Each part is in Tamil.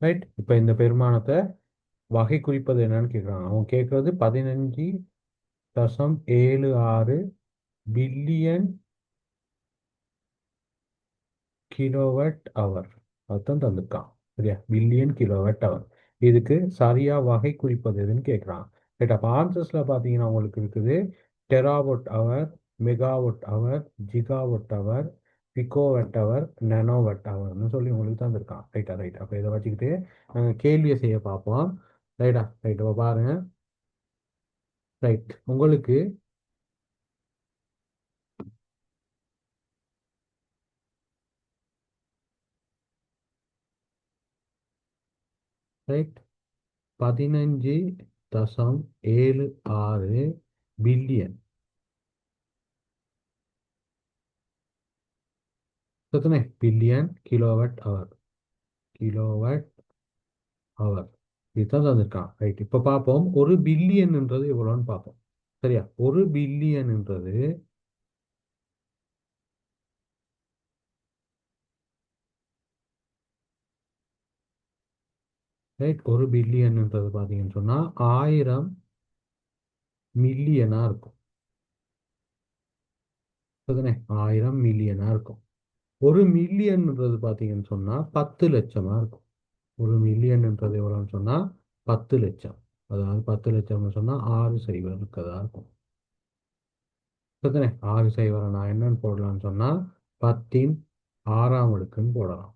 ரைட். இப்போ இந்த பெருமானத்தை வகை குறிப்பது என்னன்னு கேட்குறாங்க. அவன் கேட்கறது 15.76 பில்லியன் கிலோவாட் அவர். அதுதான் தந்திருக்கான். சரியா, பில்லியன் கிலோவாட் அவர். இதுக்கு சரியா வகை குறிப்பது எதுன்னு கேட்குறான். ரைட். அப்போ ஆன்சர்ஸ்ல பார்த்தீங்கன்னா உங்களுக்கு இருக்குது டெராவாட் அவர், மெகாவாட் அவர், ஜிகாவாட் அவர், பிகோவாட் அவர், நானோவாட் அவர்னு சொல்லி உங்களுக்கு தந்திருக்கான். ரைட்டா, ரைட். அப்போ இதை வச்சுக்கிட்டு கேள்வியை செய்ய பார்ப்போம். ரைட்டா, ரைட். இப்போ பாருங்க. ரைட். உங்களுக்கு ரைட் 15.76 பில்லியன். எத்தனை பில்லியன் கிலோவாட் அவர். கிலோவாட் அவர். இதுதான் தந்திருக்கான். ரைட். இப்போ பார்ப்போம் ஒரு பில்லியன்ன்றது எவ்வளோன்னு பார்ப்போம். சரியா, ஒரு பில்லியன்ன்றது ரைட், ஒரு பில்லியன்ன்றது பார்த்தீங்கன்னு சொன்னால் 1000 மில்லியனாக இருக்கும். சரிதானே, 1000 மில்லியனாக இருக்கும். ஒரு மில்லியன்ன்றது பார்த்தீங்கன்னு சொன்னால் 10 லட்சமாக இருக்கும். ஒரு மில்லியன்ன்றது எவ்வளோன்னு சொன்னால் 10 லட்சம். அதாவது 10 லட்சம்னு சொன்னால் 6 சைபர் இருக்கதா இருக்கும். சரிதானே, 6 சைபரை நான் என்னன்னு போடலாம்னு சொன்னால் 10 ன் 6 போடலாம்.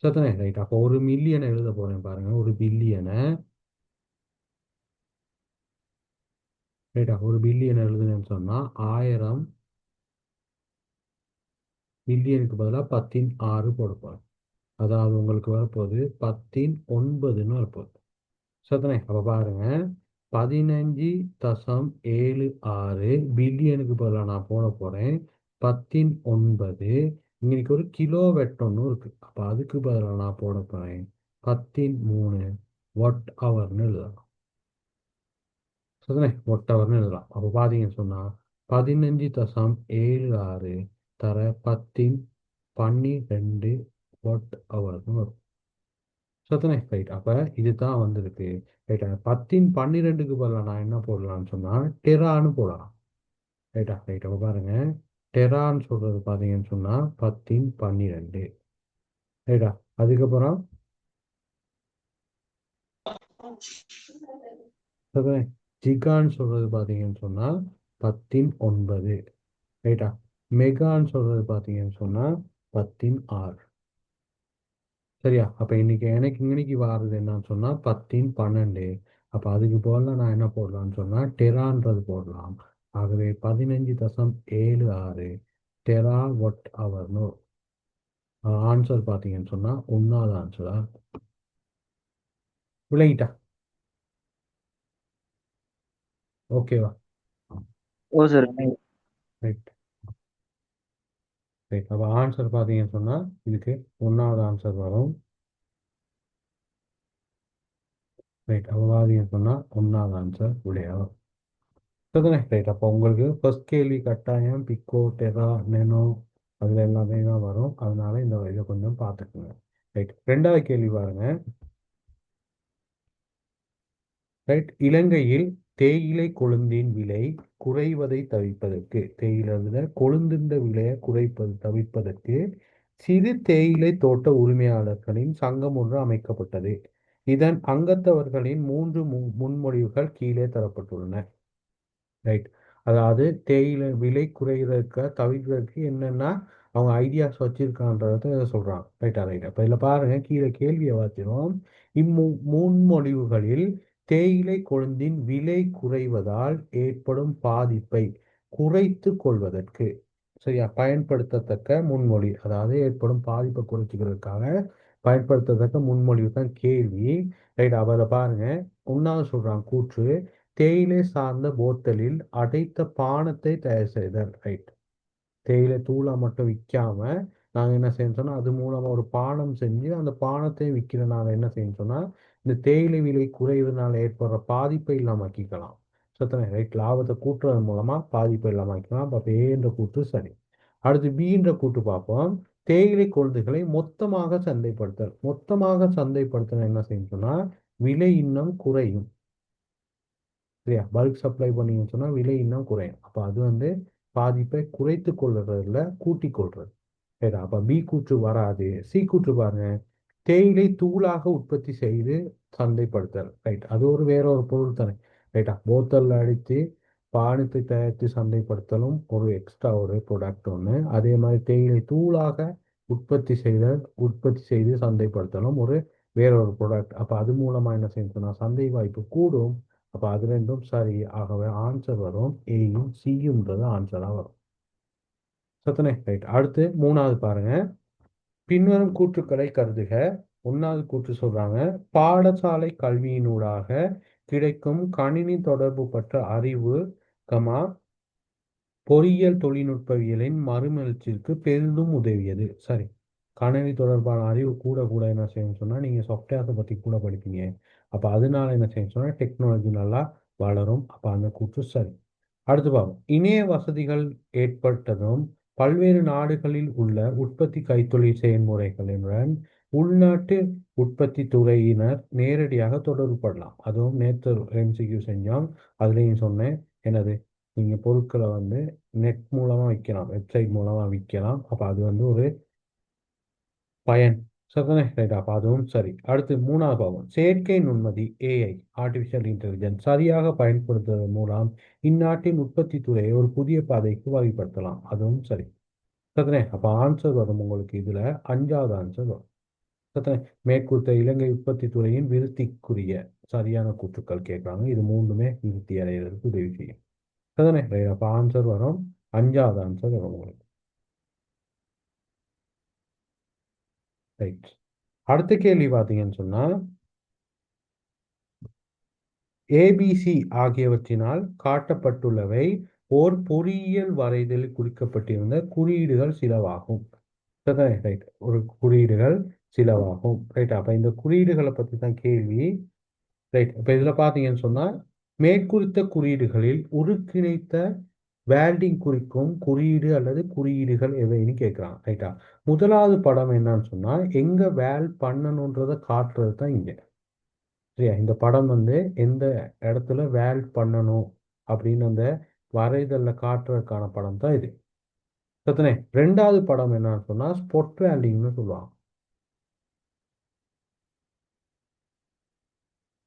சரிதானே, ரைட். அப்போ ஒரு மில்லியனை எழுத போறேன் பாருங்க. ஒரு பில்லியனை ரைட்டா, ஒரு பில்லியன் எழுதுனேன்னு சொன்னா 1000 மில்லியனுக்கு பதிலாக 10 ன் 6 போட போறேன். அதாவது உங்களுக்கு வரப்போகுது 10 ன் 9ன்னு வரப்போகுது. சரிதானே, அப்போ பாருங்க 15.76 பில்லியனுக்கு பதிலாக நான் போட போறேன் 10 ன் 9. இன்னைக்கு ஒரு கிலோ வெட்டொன்னு இருக்கு. அப்போ அதுக்கு பதிலாக நான் போட போறேன் 10 ன் 3 வாட் ஹவர்னு எழுதலாம். சரிதானே, வாட் ஹவர்னு எழுதலாம். அப்போ பார்த்தீங்கன்னு சொன்னால் 15.76 தர 10 ன் 12 வாட் ஹவர்னு வரும். சரிதானே, ரைட். அப்போ இதுதான் வந்திருக்கு. ரைட்டா, 10 ன் 12க்கு பதிலாக நான் என்ன போடலாம்னு சொன்னால் டெரான்னு போடலாம். ரைட்டா, ரைட். அப்போ பாருங்க, டெரான்னு சொல்றது பார்த்தீங்கன்னு சொன்னால் 10 ன் 12. ரைட்டா, அதுக்கப்புறம் சரிதானே, ஜிகான்னு சொல்றது பார்த்தீங்கன்னு சொன்னால் 10 ன் 9. ரைட்டா, மெகான்னு சொல்றது பார்த்தீங்கன்னு சொன்னால் 10 ன் 6. சரியா, அப்போ எனக்கு இன்னைக்கு வாரது என்னன்னு சொன்னால் 10 ன் 12. அப்போ அதுக்கு போல நான் என்ன போடலாம்னு சொன்னால் டெரான்றது போடலாம். ஆகவே 15.76 டெரா வாட் ஹவர்னு ஆன்சர் பார்த்தீங்கன்னு சொன்னால் ஒன்றாவது ஆன்சரா விளங்கிட்டா. ஓகேவா. ஓ சார். Right, right. அப்போ ஆன்சர் பார்த்தீங்கன்னு சொன்னால் இதுக்கு ஒன்றாவது ஆன்சர் வரும். ரைட், அப்போ பார்த்தீங்கன்னு சொன்னால் ஒன்றாவது ஆன்சர் விளையாடும். சரிதானே, ரைட். அப்போ உங்களுக்கு ஃபர்ஸ்ட் கேள்வி கட்டாயம் பிக்கோ, டெரா, நெனோ அதில் எல்லாமே தான் வரும். அதனால இந்த இதை கொஞ்சம் பார்த்துக்குங்க. ரைட், ரெண்டாவது கேள்வி பாருங்க. ரைட், இலங்கையில் தேயிலை கொழுந்தின் விலை குறைவதை தவிர்ப்பதற்கு, தேயிலை கொழுந்தின் விலையை தவிர்ப்பதற்கு சிறு தேயிலை தோட்ட உரிமையாளர்களின் சங்கம் ஒன்று அமைக்கப்பட்டது. இதன் அங்கத்தவர்களின் 3 முன்மொழிவுகள் கீழே தரப்பட்டுள்ளன. ரைட். அதாவது தேயிலை விலை குறைகிறதுக்கு தவிர்க்கிறதுக்கு என்னென்னா அவங்க ஐடியாஸ் வச்சிருக்கான்றத சொல்கிறாங்க. ரைட்டா, ரைட். அப்போ இதில் பாருங்க, கீழே கேள்வியை வாச்சிரும். முன்மொழிவுகளில் தேயிலை கொழுந்தின் விலை குறைவதால் ஏற்படும் பாதிப்பை குறைத்து கொள்வதற்கு சரியா பயன்படுத்தத்தக்க முன்மொழி, அதாவது ஏற்படும் பாதிப்பை குறைச்சிக்கிறதுக்காக பயன்படுத்தத்தக்க முன்மொழிவு தான் கேள்வி. ரைட். அதில் பாருங்க, ஒன்றாவது சொல்கிறாங்க கூற்று தேயிலை சார்ந்த போத்தலில் அடைத்த பானத்தை தயார் செய்தல். ரைட். தேயிலை தூளை மட்டும் விற்காம நாங்கள் என்ன செய்யணும் சொன்னால் அது மூலமாக ஒரு பானம் செஞ்சு அந்த பானத்தை விற்கிறனால என்ன செய்யணும் சொன்னால் இந்த தேயிலை விலை குறைவதனால ஏற்படுற பாதிப்பை இல்லாமல் ஆக்கிக்கலாம். சத்தனை, ரைட். லாபத்தை கூட்டுறது மூலமாக பாதிப்பை இல்லாமல் ஆக்கிக்கலாம். அப்போ ஏன்ற கூட்டு சரி. அடுத்து பீன்ற கூட்டு பார்ப்போம். தேயிலை கொழுந்துகளை மொத்தமாக சந்தைப்படுத்தல். மொத்தமாக சந்தைப்படுத்தல் என்ன செய்யும் சொன்னா விலை இன்னும் குறையும். சரியா? பல்க் சப்ளை பண்ணீங்கன்னு சொன்னா விலை இன்னும் குறையும். அப்ப அது வந்து பாதிப்பை குறைத்து கொள்றதுல கூட்டி கொள்றது. ரைட்டா? அப்ப பி கூற்று வராது. சி கூற்று பாருங்க. தேயிலை தூளாக உற்பத்தி செய்து சந்தைப்படுத்தல். ரைட், அது ஒரு வேற ஒரு பொருள் தானே. ரைட்டா? போத்தல்ல அடித்து பானத்தை தயாரித்து சந்தைப்படுத்தலும் ஒரு எக்ஸ்ட்ரா ஒரு ப்ராடக்ட் ஒன்று. அதே மாதிரி தேயிலை தூளாக உற்பத்தி செய்து சந்தைப்படுத்தலும் ஒரு வேற ஒரு ப்ராடக்ட். அப்ப அது மூலமா என்ன செய்யணும்னா சந்தை வாய்ப்பு கூடும். அப்ப அது ரெண்டும் சரி. ஆகவே ஆன்சர் வரும் ஏயும் சியும்ன்றது ஆன்சரா வரும். சத்தனே ரைட். அடுத்து மூணாவது பாருங்க. பின்வரும் கூற்றுக்களை கருதுக. ஒன்னாவது கூற்று சொல்றாங்க, பாடசாலை கல்வியினூடாக கிடைக்கும் கணினி தொடர்பு பற்ற அறிவு, கமா பொறியியல் தொழில்நுட்பவியலின் மறுமலர்ச்சிக்கு பெரிதும் உதவியது. சரி, கணினி தொடர்பான அறிவு கூட கூட என்ன செய்யணும்னு சொன்னா நீங்க சாஃப்ட்வேர்ஸை பத்தி கூட படிப்பீங்க. அப்ப அதனால என்ன செய்யணும்னு சொன்னா டெக்னாலஜி நல்லா வளரும். அப்ப அந்த கூற்று சரி. அடுத்து பார்ப்போம். இணைய வசதிகள் ஏற்பட்டதும் பல்வேறு நாடுகளில் உள்ள உற்பத்தி கைத்தொழில் செயல்முறைகளுடன் உள்நாட்டு உற்பத்தி துறையினர் நேரடியாக தொடர்பு படலாம். அதுவும் நேற்று எம்சிக்யூ செஞ்சோம். அதுலேயும் சொன்னேன் என்னது, நீங்கள் பொருட்களை வந்து நெட் மூலமாக விற்கலாம், வெப்சைட் மூலமாக விற்கலாம். அப்போ அது வந்து ஒரு பயன். சரிதானே? ரைட். அப்போ அதுவும் சரி. அடுத்து மூணாவது பாவம். செயற்கை நுண்மதி ஏஐ, ஆர்டிஃபிஷியல் இன்டெலிஜென்ஸ் சரியாக பயன்படுத்துவதன் மூலம் இந்நாட்டின் உற்பத்தி துறையை ஒரு புதிய பாதைக்கு வழிபடுத்தலாம். அதுவும் சரி. சரிதானே? அப்போ ஆன்சர் வரும் உங்களுக்கு இதில் அஞ்சாவது ஆன்சர் வரும். சரிதானே? மேற்கூர்த்த இலங்கை உற்பத்தி துறையின் விருத்திக்குரிய சரியான கூற்றுக்கள் கேட்குறாங்க. இது மூணுமே விருத்தி அடைகிறதுக்கு உதவி செய்யும். சரிதானே? ரைட். அப்போ ஆன்சர் வரும் அஞ்சாவது ஆன்சர் வரும் உங்களுக்கு. ரைட். அடுத்த கேள்வி பார்த்தீங்கன்னு சொன்னா ஏபிசி ஆகியவற்றினால் காட்டப்பட்டுள்ளவை ஓர் பொறியியல் வரைதலில் குறிக்கப்பட்டிருந்த குறியீடுகள் சிலவாகும். சரிதானே? ரைட். ஒரு குறியீடுகள் சிலவாகும். ரைட். அப்ப இந்த குறியீடுகளை பத்தி தான் கேள்வி. ரைட். இப்ப இதுல பாத்தீங்கன்னு சொன்னா மேற்குறித்த குறியீடுகளில் ஒருங்கிணைத்த வேல்டிங் குறிக்கும் குறியீடு அல்லது குறியீடுகள் எவைன்னு கேட்குறாங்க. ரைட்டா? முதலாவது படம் என்னன்னு சொன்னா எங்க வேல் பண்ணணுன்றதை காட்டுறது தான் இங்க. சரியா? இந்த படம் வந்து எந்த இடத்துல வேல் பண்ணணும் அப்படின்னு அந்த வரைதல்ல காட்டுறதுக்கான படம் தான் இது. சரிதானே? ரெண்டாவது படம் என்னன்னு சொன்னா ஸ்பொட் வேல்டிங்னு சொல்லுவாங்க.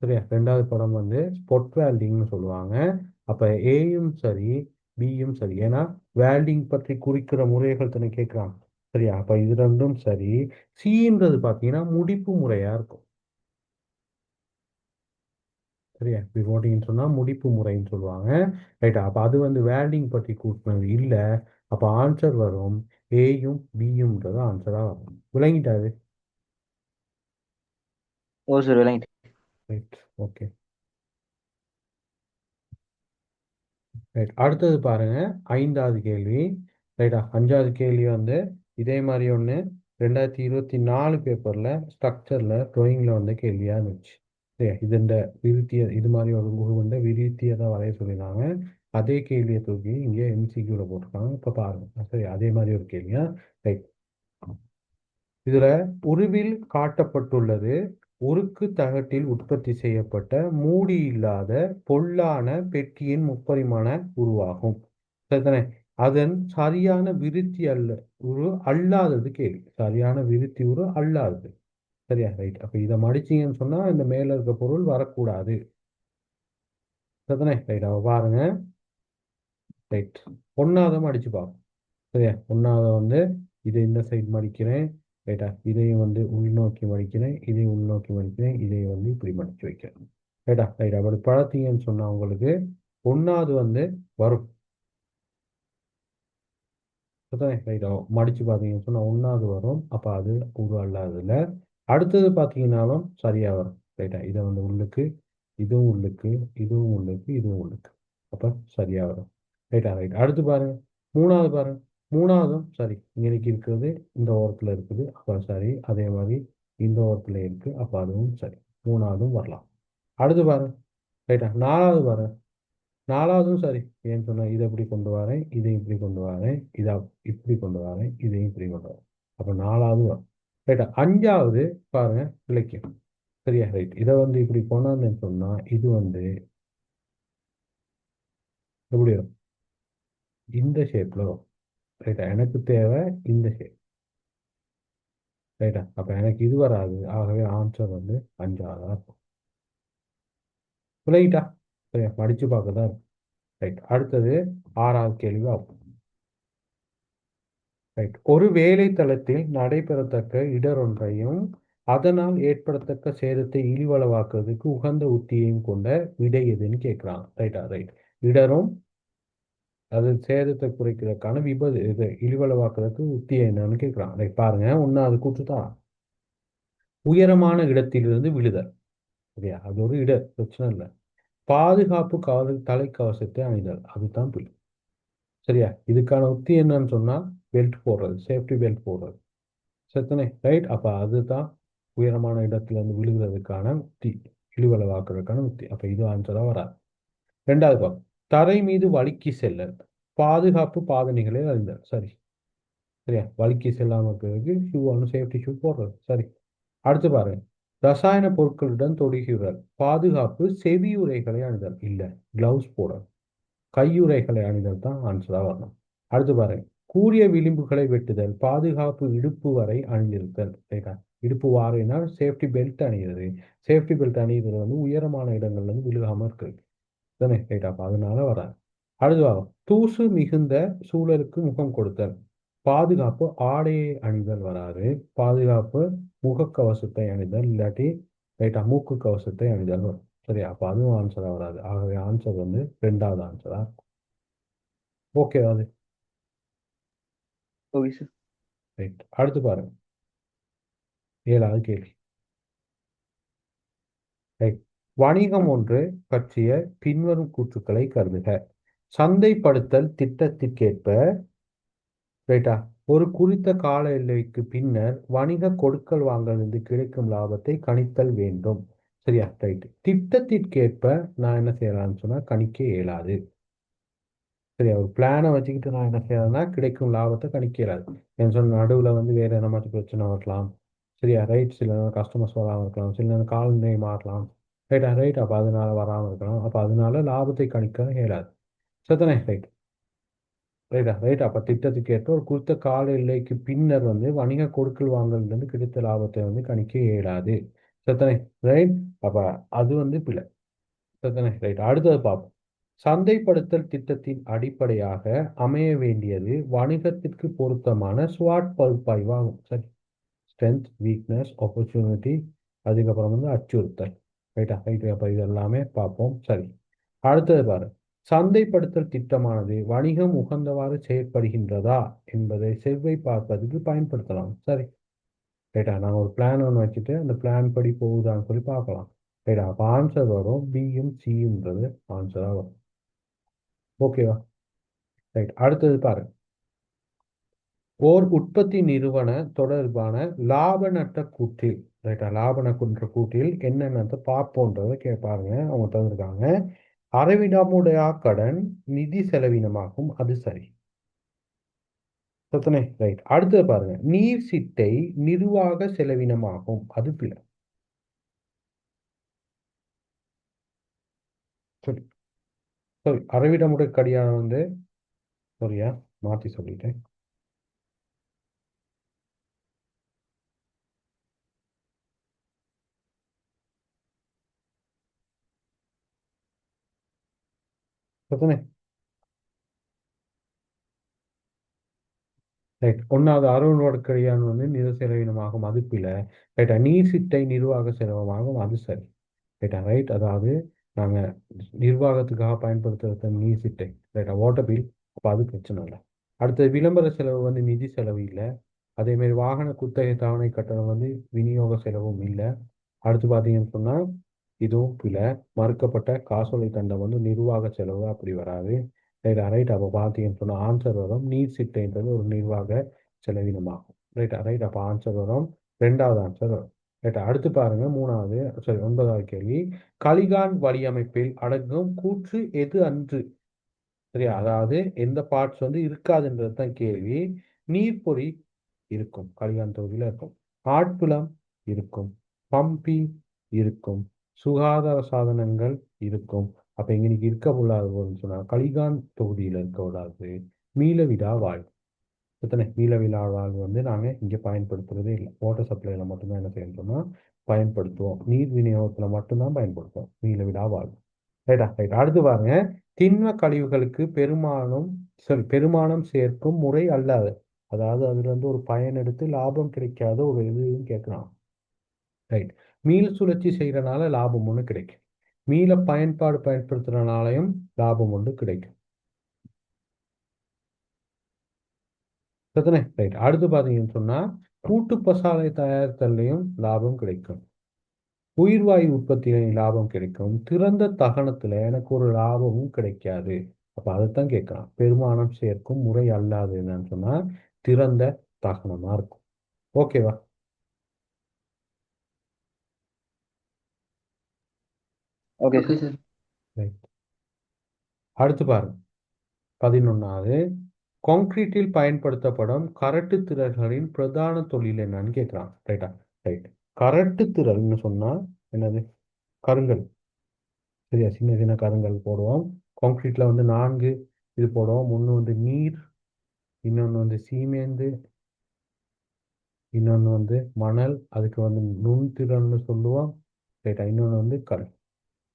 சரியா? ரெண்டாவது படம் வந்து ஸ்பொட் வேல்டிங்னு சொல்லுவாங்க. அப்ப ஏயும் சரி பியும் சரி. ஏன்னா வேல்டிங் பற்றி குறிக்கிற முறைகள் தானே கேட்குறாங்க. சரியா? அப்ப இது ரெண்டும் சரி. சின்றது பார்த்தீங்கன்னா முடிப்பு முறையா இருக்கும். சரியா? இப்படி போட்டிங்கன்னு சொன்னா முடிப்பு முறைன்னு சொல்லுவாங்க. ரைட்டா? அப்ப அது வந்து வேல்டிங் பற்றி கூட்டினது இல்லை. அப்ப ஆன்சர் வரும் ஏயும் பியும்ன்றது ஆன்சரா வரும். விளங்கிட்டாது? ஓ சார் விளங்கிட்டு. ரைட். ஓகே. ரைட். அடுத்தது பாருங்க, ஐந்தாவது கேள்வி. ரைட்டா? அஞ்சாவது கேள்வி வந்து இதே மாதிரி ஒன்று 2024 பேப்பரில் ஸ்ட்ரக்சரில் ட்ராயிங்கில் வந்த கேள்வியாக இருந்துச்சு. சரியா? இது இந்த விருத்திய இது மாதிரி ஒரு உருவண்ட விருத்தியை தான் வரைய சொல்லியிருந்தாங்க. அதே கேள்வியை தூக்கி இங்கே எம்சிக்யூவில் போட்டிருக்காங்க. இப்போ பாருங்க. சரி, அதே மாதிரி ஒரு கேள்வியா? ரைட். இதுல உருவில் காட்டப்பட்டுள்ளது உருக்கு தகட்டில் உற்பத்தி செய்யப்பட்ட மூடி இல்லாத பொல்லான பெட்டியின் முப்பரிமாண உருவாகும். சரிதானே? அதன் சரியான விருத்தி அல்ல உரு அல்லாதது கேள்வி. சரியான விருத்தி உரு அல்லாதது. சரியா? ரைட். அப்ப இதை மடிச்சீங்கன்னு சொன்னா இந்த மேல இருக்க பொருள் வரக்கூடாது. சரிதானே? ரைட். அவ பாருங்க. ரைட். ஒன்னாவது மடிச்சு பார்ப்போம். சரியா? ஒன்னாவது வந்து இதை இந்த சைடு மடிக்கிறேன். ரைட்டா? இதையும் வந்து உள்நோக்கி மடிக்கிறேன், இதையும் உள்நோக்கி மடிக்கிறேன், இதையும் வந்து இப்படி மடிச்சு வைக்கிறேன். ரைட்டா? ரைட். அப்படி பழத்தீங்கன்னு சொன்னா உங்களுக்கு ஒன்னாவது வந்து வரும். ரைட்டா? மடிச்சு பார்த்தீங்கன்னு சொன்னா ஒன்னாவது வரும். அப்ப அது ஒரு அல்லாததுல அடுத்தது பார்த்தீங்கன்னாலும் சரியா வரும். ரைட்டா? இதை வந்து உள்ளுக்கு, இதுவும் உள்ளுக்கு, இதுவும் உள்ளுக்கு, இதுவும் உள்ளுக்கு. அப்ப சரியா வரும். ரைட்டா? ரைட். அடுத்து பாருங்க. மூணாவது பாருங்க. மூணாவதும் சரி. இங்கே இருக்கிறது இந்த ஓரத்தில் இருக்குது. அப்போ சரி. அதே மாதிரி இந்த ஓரத்தில் இருக்கு. அப்போ அதுவும் சரி. மூணாவதும் வரலாம். அடுத்து பாருங்க. ரைட்டா? நாலாவது பாருங்க. நாலாவதும் சரி. ஏன்னு சொன்னால் இதை இப்படி கொண்டு வரேன், இதை இப்படி கொண்டு வரேன், இதை இப்படி கொண்டு வரேன், இதையும் இப்படி கொண்டு வரேன். அப்போ 4வது வரும். ரைட்டா, 5வது பாருங்க இலக்கியம். சரியா, ரைட். இதை வந்து இப்படி கொண்டாந்துன்னு சொன்னா இது வந்து எப்படி வரும்? இந்த ஷேப்ல வரும். ரைட்டா, எனக்கு தேவை இந்த ஷேப். ரைட்டா, அப்ப எனக்கு இது வராது. ஆகவே ஆன்சர் வந்து 5ஆவதா இருக்கும். விளங்கிட்டா? சரியா, படிச்சு பார்க்க தான் இருக்கும். ரைட், அடுத்தது 6வது கேள்வி ஆகும். ரைட், ஒரு வேலைத்தளத்தில் நடைபெறத்தக்க இடரொன்றையும் அதனால் ஏற்படத்தக்க சேதத்தை இழிவளவாக்குறதுக்கு உகந்த உத்தியையும் கொண்ட விடை எதுன்னு கேட்கிறான். ரைட்டா, ரைட். இடரும் அது சேதத்தை குறைக்கிறதுக்கான இது இழிவளவாக்குறதுக்கு உத்தி என்னன்னு கேட்கிறான். ரைட், பாருங்க. ஒன்னாவது கூற்று தான் உயரமான இடத்திலிருந்து விழுதல். சரியா, அது ஒரு பிரச்சனை இல்லை. பாதுகாப்பு தலைக்கவசத்தை அணிதல், அதுதான் பிள்ளை. சரியா, இதுக்கான உத்தி என்னன்னு சொன்னா பெல்ட் போடுறது, சேஃப்டி பெல்ட் போடுறது. சத்தனே, ரைட். அப்ப அதுதான் உயரமான இடத்துல இருந்து விழுகிறதுக்கான உத்தி, இழிவளவாக்குறதுக்கான உத்தி. அப்ப இது ஆன்சரா வராது. 2வது பாகம் தரை மீது வழுக்கி செல்லல், பாதுகாப்பு பாதணிகளை அறிந்தல். சரி, சரியா, வழுக்கி செல்லாம இருக்கிறதுக்கு ஷூ ஒன்று, சேஃப்டி ஷூ போடுறது. சரி, அடுத்து பாருங்க. ரசாயன பொருட்களுடன் தொடுகிறல், பாதுகாப்பு செவியுறைகளை அணிதல், இல்ல கிளவுஸ் போடல். கையுறைகளை அணிதல் தான் ஆன்சரா வரணும். அடுத்து பாருங்க. கூரிய விளிம்புகளை வெட்டுதல், பாதுகாப்பு இடுப்பு வரை அணிந்திருத்தல். ரைட்டா, இடுப்பு வாரைனா சேஃப்டி பெல்ட் அணிகிறது. சேஃப்டி பெல்ட் அணிகிறது வந்து உயரமான இடங்கள்ல இருந்து விழுகாம இருக்கிறது தானே. ரைட்டா, அப்ப அதனால வராது. அடுத்து வரும். தூசு மிகுந்த சூழலுக்கு முகம் கொடுத்தல், பாதுகாப்பு ஆடையை அணிதல் வராது. பாதுகாப்பு முகக்கவசத்தை அணிதல், இல்லாட்டி ரைட்டா மூக்கு கவசத்தை அணிதல் வரும். சரியா, அப்ப அதுவும் ஆன்சரா வராது. ஆகவே ஆன்சர் வந்து 2வது ஆன்சரா. ஓகே, அது ஓகே சார். ரைட். அடுத்து பாருங்க, 7வது கேள்வி. ரைட், வணிகம் ஒன்று பற்றிய பின்வரும் கூற்றுக்களை கருதுக. சந்தைப்படுத்தல் திட்டத்திற்கேற்ப ரைட்டா ஒரு குறித்த கால எல்லைக்கு பின்னர் வணிக கொடுக்கல் வாங்கலிருந்து கிடைக்கும் லாபத்தை கணித்தல் வேண்டும். சரியா, ரைட். திட்டத்திற்கேற்ப நான் என்ன செய்யலாம்னு சொன்னா கணிக்க இயலாது. சரியா, ஒரு பிளானை வச்சுக்கிட்டு நான் என்ன செய்யறேன்னா கிடைக்கும் லாபத்தை கணிக்க இயலாது. என் சொன்ன நடுவில் வந்து வேற என்ன மாதிரி பிரச்சனை வரலாம். சரியா, ரைட். சில நேரம் கஸ்டமர்ஸ் வராமல் இருக்கலாம், சில நேரம் காலநிலை மாறலாம். ரைட்டா, ரைட். அப்போ அதனால வராமல் இருக்கலாம். அப்போ அதனால லாபத்தை கணிக்க இயலாது. சரிதானே, ரைட். ரைட்டா, ரைட். அப்போ திட்டத்துக்கு ஏற்ப ஒரு குறித்த கால எல்லைக்கு பின்னர் வந்து வணிக கொடுக்கல் வாங்கலிருந்து கிடைத்த லாபத்தை வந்து கணிக்க இயலாது. சரிதானே, ரைட். அப்போ அது வந்து பிழை. சரிதானே, ரைட். அடுத்தது பார்ப்போம். சந்தைப்படுத்தல் திட்டத்தின் அடிப்படையாக அமைய வேண்டியது வணிகத்திற்கு பொருத்தமான ஸ்வாட் பகுப்பாய்வு ஆகும். சரி, ஸ்ட்ரென்த், வீக்னஸ், ஆப்பர்ச்சுனிட்டி, அதுக்கப்புறம் வந்து அச்சுறுத்தல். ரைட்டா, ரைட். அப்போ இது எல்லாமே பார்ப்போம். சரி, அடுத்தது பாரு. சந்தைப்படுத்தல் திட்டமானது வணிகம் உகந்தவாறு செயற்படுகின்றதா என்பதை செவ்வை பார்ப்பதற்கு பயன்படுத்தலாம். சரி, ரைட்டா. நாங்கள் ஒரு பிளான் ஒன்று வச்சுட்டு அந்த பிளான் படி போகுதான்னு சொல்லி பார்க்கலாம். ரைட்டா, அப்போ ஆன்சர் வரும் பியும் சியும்ன்றது ஆன்சராக வரும். ஓகேவா, ரைட். அடுத்தது பாரு. ஓர் உற்பத்தி நிறுவன தொடர்பான லாப நட்ட கூற்றில், ரைட்டா, லாப நட்ட கூற்றில் என்னென்ன பார்ப்போன்றதை பாருங்க. அவங்க தந்திருக்காங்க. அறவிடாமுடைய கடன் நிதி செலவினமாகும், அது சரி. சத்தனே, ரைட். அடுத்தது பாருங்க. நீர் சிட்டை நிர்வாக செலவினமாகும், அது பிழை. சரி, சரி. அறவிடமுடைய கடியாரம் வந்து சரியா மாத்தி சொல்லிட்டேன். சத்தனே, ரைட். 1வது அறவிடமுடைய கடியாரம் வந்து நிதி செலவினமாகும், அது பிழை. ரைட்டா, நீர் சிட்டை நிர்வாக செலவமாகும், அது சரி. ரைட்டா, ரைட். அதாவது நாங்கள் நிர்வாகத்துக்காக பயன்படுத்துகிற நீர் சிட்டை, ரைட்டா, வாட்டர் பில். அப்போ அது பிரச்சனை இல்லை. அடுத்தது விளம்பர செலவு வந்து நிதி செலவு இல்லை. அதேமாரி வாகன குத்தகை தவணை கட்டணம் வந்து விநியோக செலவும் இல்லை. அடுத்து பார்த்தீங்கன்னு சொன்னால் இதுவும் பிழை. மறுக்கப்பட்ட காசோலை தண்டம் வந்து நிர்வாக செலவு, அப்படி வராது. ரைட்டா, ரைட். அப்போ பார்த்தீங்கன்னு சொன்னால் ஆன்சர் வரும் நீர் சிட்டைன்றது ஒரு நிர்வாக செலவினமாகும். ரைட்டா, ரைட். அப்போ ஆன்சர் வரும் 2வது ஆன்சர் வரும். ரைட்டா, அடுத்து பாருங்க. 3வது, சரி 9வது கேள்வி. கலிகான் வடிவமைப்பில் அடங்கும் கூற்று எது அன்று? சரியா, அதாவது எந்த பார்ட்ஸ் வந்து இருக்காதுன்றது தான் கேள்வி. நீர்ப்பொறி இருக்கும், கலிகான் தொகுதியில் இருக்கும். ஆட்புலம் இருக்கும், பம்பி இருக்கும், சுகாதார சாதனங்கள் இருக்கும். அப்ப எங்களுக்கு இருக்க உள்ளாதுன்னு சொன்னா கலிகான் தொகுதியில் இருக்க உள்ளாது மீளவிடா வாழ்வு. எத்தனை மீளவிடா வாழ்வு வந்து நாங்கள் இங்கே பயன்படுத்துறதே இல்லை. வாட்டர் சப்ளைல மட்டும்தான் என்ன செய்யணும்னா பயன்படுத்துவோம். நீர் விநியோகத்தில் மட்டும்தான் பயன்படுத்துவோம் மீளவிடா வாழ்வு. ரைட்டா, ரைட். அடுத்து பாருங்க, திண்ம கழிவுகளுக்கு பெருமானம் சேர்க்கும் முறை அல்லாது, அதாவது அதுல இருந்து ஒரு பயன் எடுத்து லாபம் கிடைக்காத ஒரு இதுன்னு கேட்கலாம். ரைட். மீள் சுழற்சி செய்யறதுனால லாபம் ஒன்று கிடைக்கும், மீள பயன்படுத்துறதுனாலையும் லாபம் ஒன்று கிடைக்கும். ரைட். அடுத்து பாத்தீங்கன்னு சொன்னா கூட்டு பசாலை தயாரித்தலையும் லாபம் கிடைக்கும், உயிர்வாயு உற்பத்தியில லாபம் கிடைக்கும், திறந்த தகனத்துல எனக்கு ஒரு லாபமும் கிடைக்காது. அப்ப அதைத்தான் கேட்கலாம், பெருமானம் சேர்க்கும் முறை அல்லாது என்னன்னு சொன்னா திறந்த தகனமா இருக்கும். ஓகேவா? Okay sir. ரைட். அடுத்து பாருங்க 11வது, கான்கிரீட்டில் பயன்படுத்தப்படும் கரட்டு திரள்களின் பிரதான தொழில் என்னன்னு கேட்கலாம். ரைட்டா, ரைட். கரட்டு திரள்னு சொன்னா என்னது? கருங்கல். சரியா, சின்ன சின்ன கருங்கல் போடுவோம். கான்கிரீட்ல வந்து 4 இது போடுவோம். ஒன்று வந்து நீர், இன்னொன்று வந்து சீமேந்து, இன்னொன்று வந்து மணல், அதுக்கு வந்து நுண்திறன்னு சொல்லுவோம். ரைட்டா, இன்னொன்று வந்து கல்,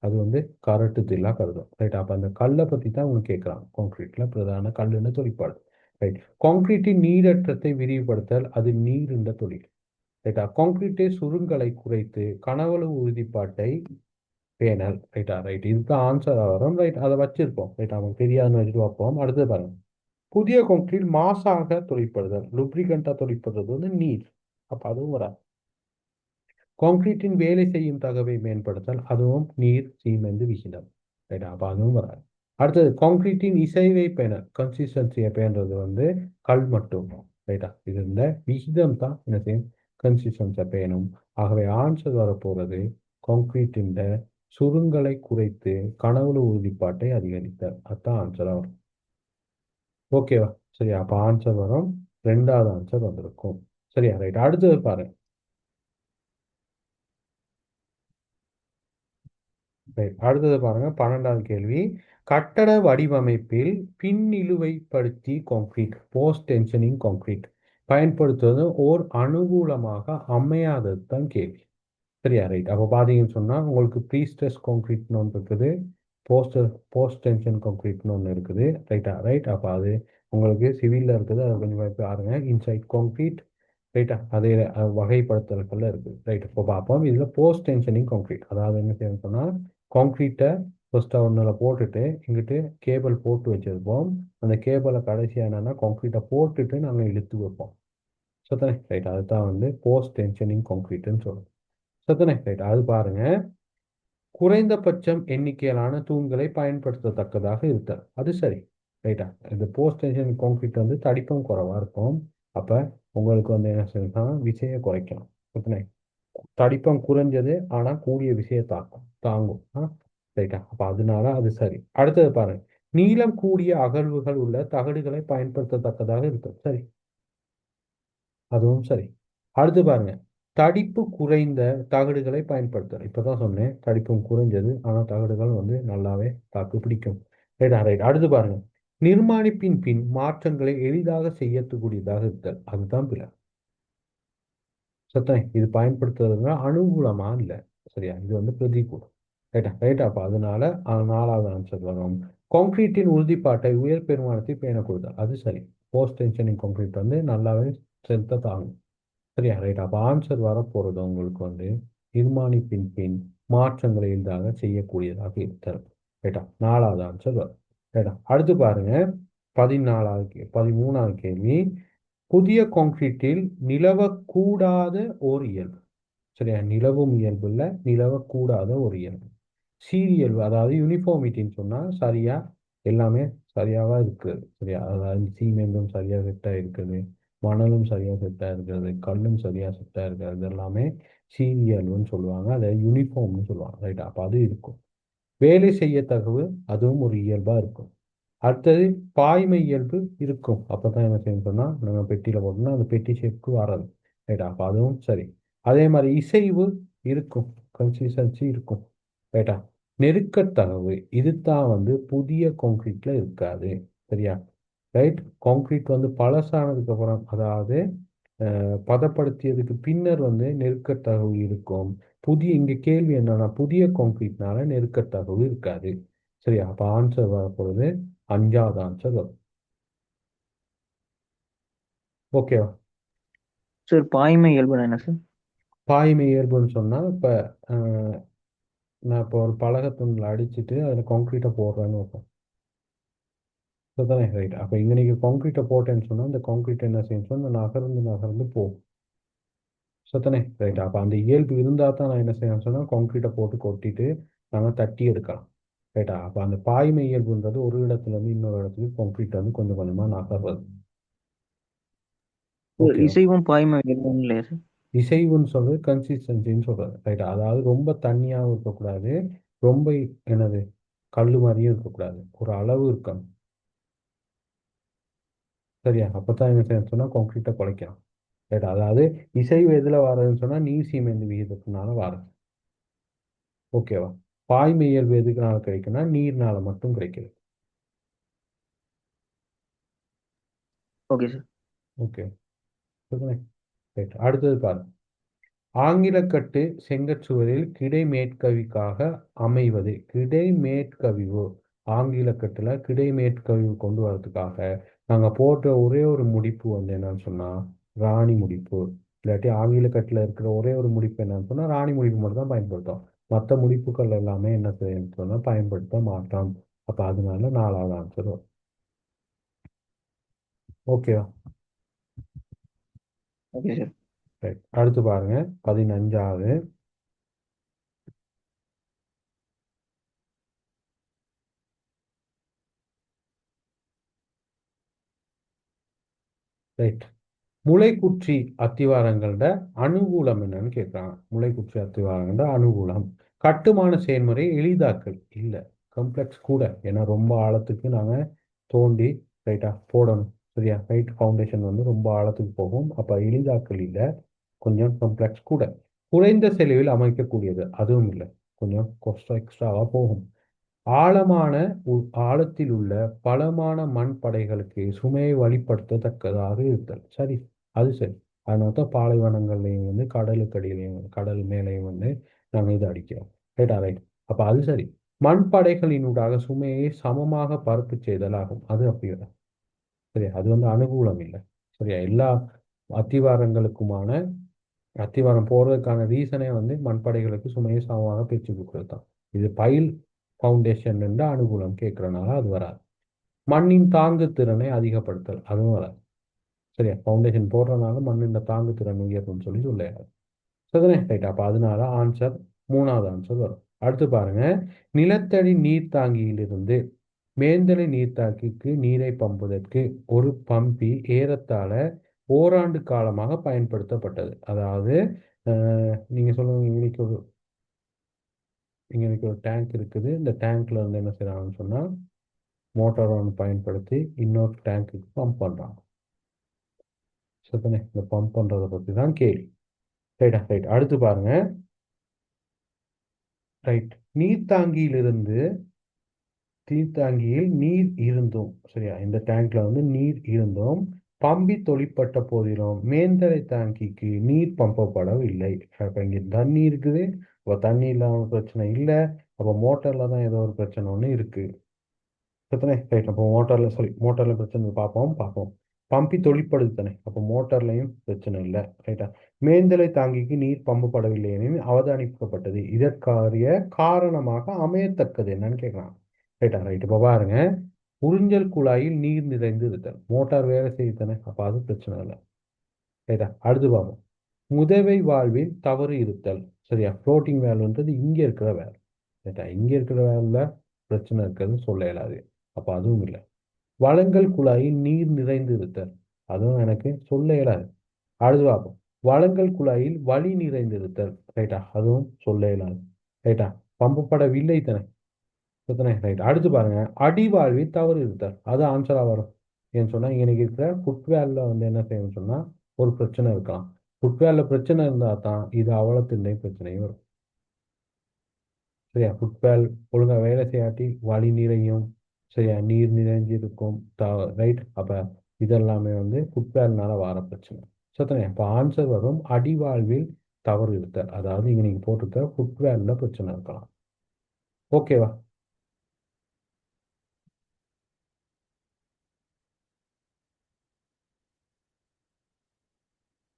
அது வந்து கரட்டு தில்லா கருதும். ரைட்டா, அப்போ அந்த கல்லை பற்றி தான் அவங்க கேட்குறாங்க. கான்கிரீட்ல பிரதான கல்லுன்னு தொழிற்பாடு. ரைட். கான்கிரீட்டின் நீரேற்றத்தை விரிவுபடுத்தல், அது நீர் என்ற தொழில். ரைட்டா, கான்கிரீட்டை சுருங்கலை குறைத்து கனவளவு உறுதிப்பாட்டை பேனல். ரைட்டா, ரைட். இதுதான் ஆன்சர் வரும். ரைட், அதை வச்சிருப்போம். ரைட், அவங்க தெரியாதுன்னு வச்சுட்டு பார்ப்போம். அடுத்து பாருங்க, புதிய கான்கிரீட் மாசாக தொழிற்படுதல், லுப்ரிகண்டா தொழிற்படுறது வந்து நீர். அப்போ அதுவும் வராது. கான்கிரீட்டின் வேலை செய்யும் தகவை மேம்படுத்தல், அதுவும் நீர் சீமெந்து விகிதம். ரைட்டா, அப்போ அதுவும் வராது. அடுத்தது கான்கிரீட்டின் இசைவை பேணல், கன்சிஸ்டன்சியை பேணுறது வந்து கல் மட்டும். ரைட்டா, இது இந்த விகிதம் தான் என்ன செய்யும், கன்சிஸ்டன்சியை பேணும். ஆகவே ஆன்சர் வரப்போறது கான்கிரீட்டின் சுருங்கலை குறைத்து கனவுல உறுதிப்பாட்டை அதிகரித்தல். அதுதான் ஆன்சராக வரும். ஓகேவா? சரியா, அப்போ ஆன்சர் வரும், ரெண்டாவது ஆன்சர் வந்திருக்கும். சரியா, ரைட். அடுத்தது பாருங்க. அடுத்தது பாருங்க, 12வது கேள்வி. கட்டட வடிவமைப்பில் பின்னிலுவைப்படுத்தி கான்கிரீட், போஸ்ட் டென்ஷனிங் கான்கிரீட் பயன்படுத்துவது ஓர் அனுகூலமாக அமையாதது தான் கேள்வி. சரியா, ரைட். அப்போ பார்த்தீங்கன்னு சொன்னால் உங்களுக்கு ப்ரீ ஸ்ட்ரெஸ் கான்கிரீட்னு ஒன்று இருக்குது, போஸ்ட் டென்ஷன் கான்கிரீட்னு ஒன்று இருக்குது. ரைட்டா, ரைட். அப்போ அது உங்களுக்கு சிவிலில் இருக்குது, அதை கொஞ்சம் பாருங்க. Inside concrete. ரைட்டா, அதே வகைப்படுத்தல்கள்ல இருக்குது. ரைட், இப்போ பார்ப்போம். இதில் போஸ்ட் டென்ஷனிங் கான்கிரீட், அதாவது என்ன செய்யணும்னு சொன்னால் கான்கிரீட்டை ஃபர்ஸ்ட்டாக ஒன்றில் போட்டுட்டு இங்கிட்டு கேபிள் போட்டு வச்சுருப்போம். அந்த கேபிளை கடைசியாக என்னென்னா கான்கிரீட்டை போட்டுட்டு நாங்கள் இழுத்து வைப்போம். சத்தனை, ரைட். அதுதான் வந்து போஸ்ட் டென்ஷனிங் கான்கிரீட்னு சொல்லுவோம். சத்தனை, ரைட். அது பாருங்க, குறைந்தபட்சம் எண்ணிக்கையிலான தூண்களை பயன்படுத்தத்தக்கதாக இருத்தல், அது சரி. ரைட்டா, இந்த போஸ்ட் டென்ஷன் கான்கிரீட் வந்து தடிப்பம் குறைவாக இருக்கும். அப்போ உங்களுக்கு வந்து என்ன செய்யணும், விசையை குறைக்கணும். சத்தனை, தடிப்பம் குறைஞ்சது ஆனால் கூடிய விசையை தாங்கும். ரைட்டா, அப்போ அதனால அது சரி. அடுத்தது பாருங்க, நீளம் கூடிய அகழ்வுகள் உள்ள தகடுகளை பயன்படுத்தத்தக்கதாக இருக்கும், சரி, அதுவும் சரி. அடுத்து பாருங்க, தடிப்பு குறைந்த தகடுகளை பயன்படுத்தலாம். இப்பதான் சொன்னேன், தடிப்பும் குறைஞ்சது ஆனால் தகடுகள் வந்து நல்லாவே தாக்கு பிடிக்கும். Right, right. அடுத்து பாருங்க, நிர்மாணிப்பின் பின் மாற்றங்களை எளிதாக செய்யக்கூடியதாக இருத்தல், அதுதான் பிழை. சத்தனை, இது பயன்படுத்துறதுனா அனுகூலமா இல்லை. சரியா, இது வந்து பிரதிகூலம். ரைட்டா, ரைட்டா. அப்போ அதனால 4வது ஆன்சர் வரும். கான்கிரீட்டின் உறுதிப்பாட்டை உயர் பெருமானத்தை பேண கொடுத்தல், அது சரி. போஸ்ட் டென்ஷனிங் கான்கிரீட் வந்து நல்லாவே ஸ்ட்ரென்த்தை தாங்கும். சரியா, ரைட். அப்போ ஆன்சர் வரப்போகிறது உங்களுக்கு வந்து நிர்மாணிப்பின் பின் மாற்றங்களை எளிதாக செய்யக்கூடியதாக இருத்தல். ரைட்டா, 4வது ஆன்சர் வரும். ரைட்டா, அடுத்து பாருங்க, 13வது கேள்வி. புதிய கான்கிரீட்டில் நிலவக்கூடாத ஓர் இயல்பு. சரியா, நிலவும் இயல்பு இல்லை, நிலவக்கூடாத ஒரு இயல்பு. சீரியல்பு, அதாவது யூனிஃபார்மிட்டின்னு சொன்னால் சரியா எல்லாமே சரியாக இருக்குது. சரியா, அதாவது சீமெண்டும் சரியாக செட்டாக இருக்குது, மணலும் சரியாக செட்டாக இருக்கிறது, கல்லும் சரியாக செட்டாக இருக்கிறது, இது எல்லாமே சீரியல்னு சொல்லுவாங்க, அதை யூனிஃபார்ம்னு சொல்லுவாங்க. ரைட்டா, அப்போ அது இருக்கும். வேலை செய்ய தகவு, அதுவும் ஒரு இயல்பாக இருக்கும். அடுத்தது பாய்மை இயல்பு இருக்கும். அப்பதான் என்ன செய்யணும் சொன்னா நம்ம பெட்டியில போட்டோம்னா அந்த பெட்டி ஷேப்க்கு வராது. ரைட்டா? அப்ப அதுவும் சரி. அதே மாதிரி இசைவு இருக்கும், கன்சிஸ்டன்சி இருக்கும். ரைட்டா? நெருக்கத்தகவு இதுதான் வந்து புதிய கான்கிரீட்ல இருக்காது. சரியா? ரைட். கான்கிரீட் வந்து பழசானதுக்கு அப்புறம், அதாவது பதப்படுத்தியதுக்கு பின்னர் வந்து நெருக்கத்தகவு இருக்கும். இங்க கேள்வி என்னன்னா புதிய கான்கிரீட்னால நெருக்கத்தகவு இருக்காது. சரியா? அப்ப ஆன்சர் வரப்போறது அஞ்சாவது ஆன்சர் வரும். ஓகேவா? சார் பாய்மை இயல்புனா என்ன சார்? பாய்மை இயல்புன்னு சொன்னா இப்ப அஹ், நான் இப்போ ஒரு பலகத்துண்டில் அடிச்சுட்டு அதில் கான்கிரீட்டை போடுறேன்னு வைப்போம். சரிதானே? ரைட். அப்போ இங்கே நீங்கள் கான்கிரீட்டை போட்டேன்னு சொன்னால் இந்த கான்கிரீட் என்ன செய்யணும் சொன்னால் நகர்ந்து நகர்ந்து போகும். சரிதானே? ரைட். அப்போ அந்த இயல்பு இருந்தால் தான் நான் என்ன செய்யணும் சொன்னால் கான்கிரீட்டை போட்டு கொட்டிட்டு நாங்கள் தட்டி எடுக்கலாம். ரைட்டா? அப்போ அந்த பாய்மை இயல்புன்றது ஒரு இடத்துல இருந்து இன்னொரு இடத்துக்கு கான்கிரீட் வந்து கொஞ்சம் கொஞ்சமாக நகர்றது. சார் ஓகேவா? இசைவும் பாய்மை இயல்பும் இல்லையா சார்? இசைவுன்னு சொல்றது கன்சிஸ்டன்சின்னு சொல்றது. ரைட்டா? அதாவது ரொம்ப தண்ணியாகவும் இருக்கக்கூடாது, ரொம்ப என்னது கல்லு மாதிரியும் இருக்கக்கூடாது, ஒரு அளவு இருக்கணும். சரியா? அப்பதான் என்ன செய்யணும் சொன்னா கான்கிரீட்டை குலைக்கலாம். ரைட். அதாவது இசைவு எதுல வர்றதுன்னு சொன்னா நீர் சீமெந்து விகிதத்தினால வர்றது. ஓகேவா? பாய்மை இயல்பு எதுக்குனால கிடைக்குன்னா நீர்னால மட்டும் கிடைக்குது. Okay sir. ஓகே. ரைட். அடுத்தது பாருங்க. ஆங்கிலக்கட்டு செங்கற்சுவரில் கிடைமேற்கவிக்காக அமைவது. கிடைமேற்கவிவு. ஆங்கிலக்கட்டுல கிடைமேற்கவிவு கொண்டு வரதுக்காக நாங்க போட்ட ஒரே ஒரு முடிப்பு வந்து என்னன்னு சொன்னா ராணி முடிப்பு. இல்லாட்டி ஆங்கிலக்கட்டுல இருக்கிற ஒரே ஒரு முடிப்பு என்னன்னு சொன்னா ராணி முடிப்பு மட்டும் தான் பயன்படுத்தும். மற்ற முடிப்புகள் எல்லாமே என்ன செய்யணும்னு சொன்னா பயன்படுத்த மாட்டோம். அப்ப அதனால நாலாவது ஆன்சர் வரும். ஓகேவா? Okay sir. ரைட். அடுத்து பாருங்க 15வது. ரைட். முளைக்குற்றி அத்திவாரங்களோட அனுகூலம் என்னன்னு கேட்குறாங்க. முளைக்குற்றி அத்திவாரங்களோட அனுகூலம் கட்டுமான செயல்முறை எளிதாக்கல் இல்லை, கம்ப்ளெக்ஸ் கூட. ஏன்னா ரொம்ப ஆழத்துக்கு நாங்கள் தோண்டி ரைட்டா போடணும். சரியா? ரைட். ஃபவுண்டேஷன் வந்து ரொம்ப ஆழத்துக்கு போகும். அப்போ எளிதாக்கல் இல்லை, கொஞ்சம் கம்ப்ளெக்ஸ் கூட. குறைந்த செலவில் அமைக்கக்கூடியது அதுவும் இல்லை, கொஞ்சம் கொஸ்ட் எக்ஸ்ட்ராவாக போகும். ஆழமான ஆழத்தில் உள்ள பலமான மண் படைகளுக்கு சுமையை வழிப்படுத்தத்தக்கதாக இருத்தல். சரி, அது சரி. அதனால தான் பாலைவனங்கள்லையும் வந்து கடலுக்கு அடியிலையும் கடல் மேலேயும் வந்து நாங்கள் இதை அடிக்கிறோம். ரைட்டா? ரைட். அப்போ அது சரி. மண் படைகளினூடாக சுமையை சமமாக பரப்பு செய்தல் ஆகும். அது அப்படி இல்லை. சரி, அது வந்து அனுகூலம் இல்லை. சரியா? எல்லா அத்திவாரங்களுக்குமான அத்திவாரம் போடுறதுக்கான ரீசனே வந்து மண்படைகளுக்கு சுமையை சமமாக பிரித்து கொடுக்குறது தான். இது பைல் ஃபவுண்டேஷன் என்ற அனுகூலம் கேட்கறனால அது வராது. மண்ணின் தாங்கு திறனை அதிகப்படுத்தல் அதுவும் வராது. சரியா? ஃபவுண்டேஷன் போடுறதுனால மண்ணின் தாங்கு திறன் உயர்வுன்னு சொல்லி சொல்லையாது. சரிதானே? ரைட். அப்போ அதனால ஆன்சர் மூணாவது ஆன்சர் வரும். அடுத்து பாருங்க. நிலத்தடி நீர்த்தாங்கியிலிருந்து மேல்தலை நீர்த்தாங்கிக்கு நீரை பம்புவதற்கு ஒரு பம்பி ஏறத்தாழ ஓராண்டு காலமாக பயன்படுத்தப்பட்டது. அதாவது நீங்க சொல்லுங்க, இன்னைக்கு ஒரு டேங்க் இருக்குது. இந்த டேங்க்ல வந்து என்ன செய்யறாங்கன்னு சொன்னா மோட்டார் ஒன்று பயன்படுத்தி இன்னொரு டேங்க்குக்கு பம்ப் பண்றாங்க. சரிதானே? இந்த பம்ப் பண்றதை பத்தி தான் கேள்வி. ரைட்டா? ரைட். அடுத்து பாருங்க. ரைட். நீர்த்தாங்கியிலிருந்து நீர்த்தாங்கியில் நீர் இருந்தும், சரியா, இந்த டேங்க்ல வந்து நீர் இருந்தும் பம்பி தொழிற்பட்ட போதிலும் மேல்தலை தாங்கிக்கு நீர் பம்பப்படவில்லை. அப்ப இங்க தண்ணி இருக்குது. அப்ப தண்ணி இல்லாம பிரச்சனை இல்லை. அப்ப மோட்டர்ல தான் ஏதோ ஒரு பிரச்சனை ஒன்று இருக்கு. பிரச்சனை ரைட். அப்போ மோட்டார்ல பிரச்சனை பார்ப்போம். பம்பி தொழிற்படுத்தானே, அப்போ மோட்டார்லையும் பிரச்சனை இல்லை. ரைட்டா? மேல்தலை தாங்கிக்கு நீர் பம்பப்படவில்லை எனில் அவதானிக்கப்பட்டது இதற்காரிய காரணமாக அமையத்தக்கது என்னன்னு கேட்கலாம். ரைட்டா? ரைட். இப்போ பாருங்க. உறிஞ்சல் குழாயில் நீர் நிறைந்து இருத்தல். மோட்டார் வேலை செய்யுதானே, அப்போ அது பிரச்சனை இல்லை. ரைட்டா? அடுத்து பார்ப்போம். முதவை வாழ்வில் தவறு இருத்தல். சரியா? ஃப்ளோட்டிங் வேல்வ்ன்றது இங்கே இருக்கிற வேல். ரைட்டா? இங்கே இருக்கிற வேல்ல பிரச்சனை இருக்கிறதுன்னு சொல்ல இயலாது. அப்போ அதுவும் இல்லை. வழங்கல் குழாயில் நீர் நிறைந்து இருத்தல், அதுவும் எனக்கு சொல்ல இயலாது. அடுத்து பார்ப்போம். வழங்கல் குழாயில் வழி நிறைந்து இருத்தல். ரைட்டா? அதுவும் சொல்ல இயலாது. ரைட்டா? பம்பப்படவில்லை தானே. எத்தனை ரைட் அடுத்து பாருங்க அடிவாழ்வில் தவறு இருத்தல் அது ஆன்சரா வரும். ஏன்னு சொன்னா இன்னைக்கு இருக்கிற ஃபுட்வேர்ல வந்து என்ன செய்யணும்னு சொன்னா ஒரு பிரச்சனை இருக்கலாம். ஃபுட்வேர்ல பிரச்சனை இருந்தா தான் இது அவலத்தின்மை பிரச்சனையும் வரும். சரியா ஃபுட்வேல் ஒழுங்கா வேலை செய்யாட்டி வழி நிறையும். சரியா நீர் நிறைஞ்சிருக்கும் ரைட் அப்ப இதெல்லாமே வந்து ஃபுட்வேல்னால வர பிரச்சனை. சத்தனே அப்ப ஆன்சர் வரும் அடிவாழ்வில் தவறு இருத்தல். அதாவது இங்க நீங்க போட்டிருக்க ஃபுட்வேர்ல பிரச்சனை இருக்கலாம். ஓகேவா?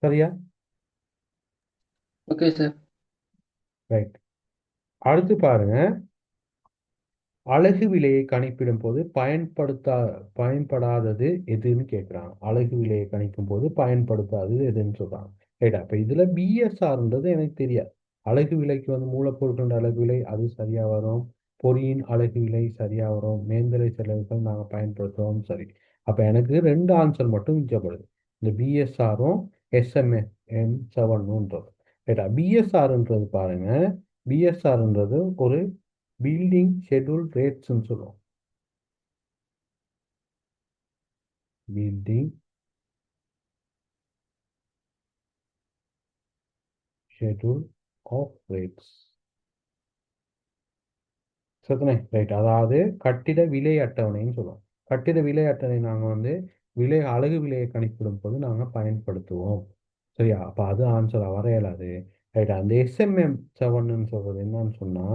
சரியா? Okay sir. ரைட் அடுத்து பாருங்க அழகு விலையை கணிப்பிடும் போது பயன்படாதது எதுன்னு கேட்குறாங்க. அழகு விலையை கணிக்கும் போது பயன்படுத்தாதது எதுன்னு சொல்றாங்க. ரைட்டா அப்ப இதுல பிஎஸ்ஆர்ன்றது எனக்கு தெரியாது. அழகு விலைக்கு வந்து மூலப்பொருட்கள் அழகு விலை அது சரியா வரும். பொறியின் அழகு விலை சரியா வரும். மேல்நிலை செலவுகள் நாங்க பயன்படுத்துறோம் சரி. அப்ப எனக்கு ரெண்டு ஆன்சர் மட்டும் மிச்சப்படுது. இந்த பிஎஸ்ஆரும் SMM7ன்றது. ரைட்டா பிஎஸ்ஆர்ன்றது பாருங்க. பிஎஸ்ஆர்ன்றது ஒரு பில்டிங் ஷெட்யூல் ரேட்ஸ்ன்னு சொல்லுவோம். Building schedule of rates. சரிதானே ரைட் அதாவது கட்டிட விலை அட்டவணைன்னு சொல்லுவோம். கட்டிட விலை அட்டவணை நாங்கள் வந்து அழகு விலையை கணிப்பிடும் போது நாங்கள் பயன்படுத்துவோம். சரியா அப்போ அது ஆன்சராக வர இயலாது. ரைட்டா அந்த SMM7ன்னு சொல்றது என்னன்னு சொன்னா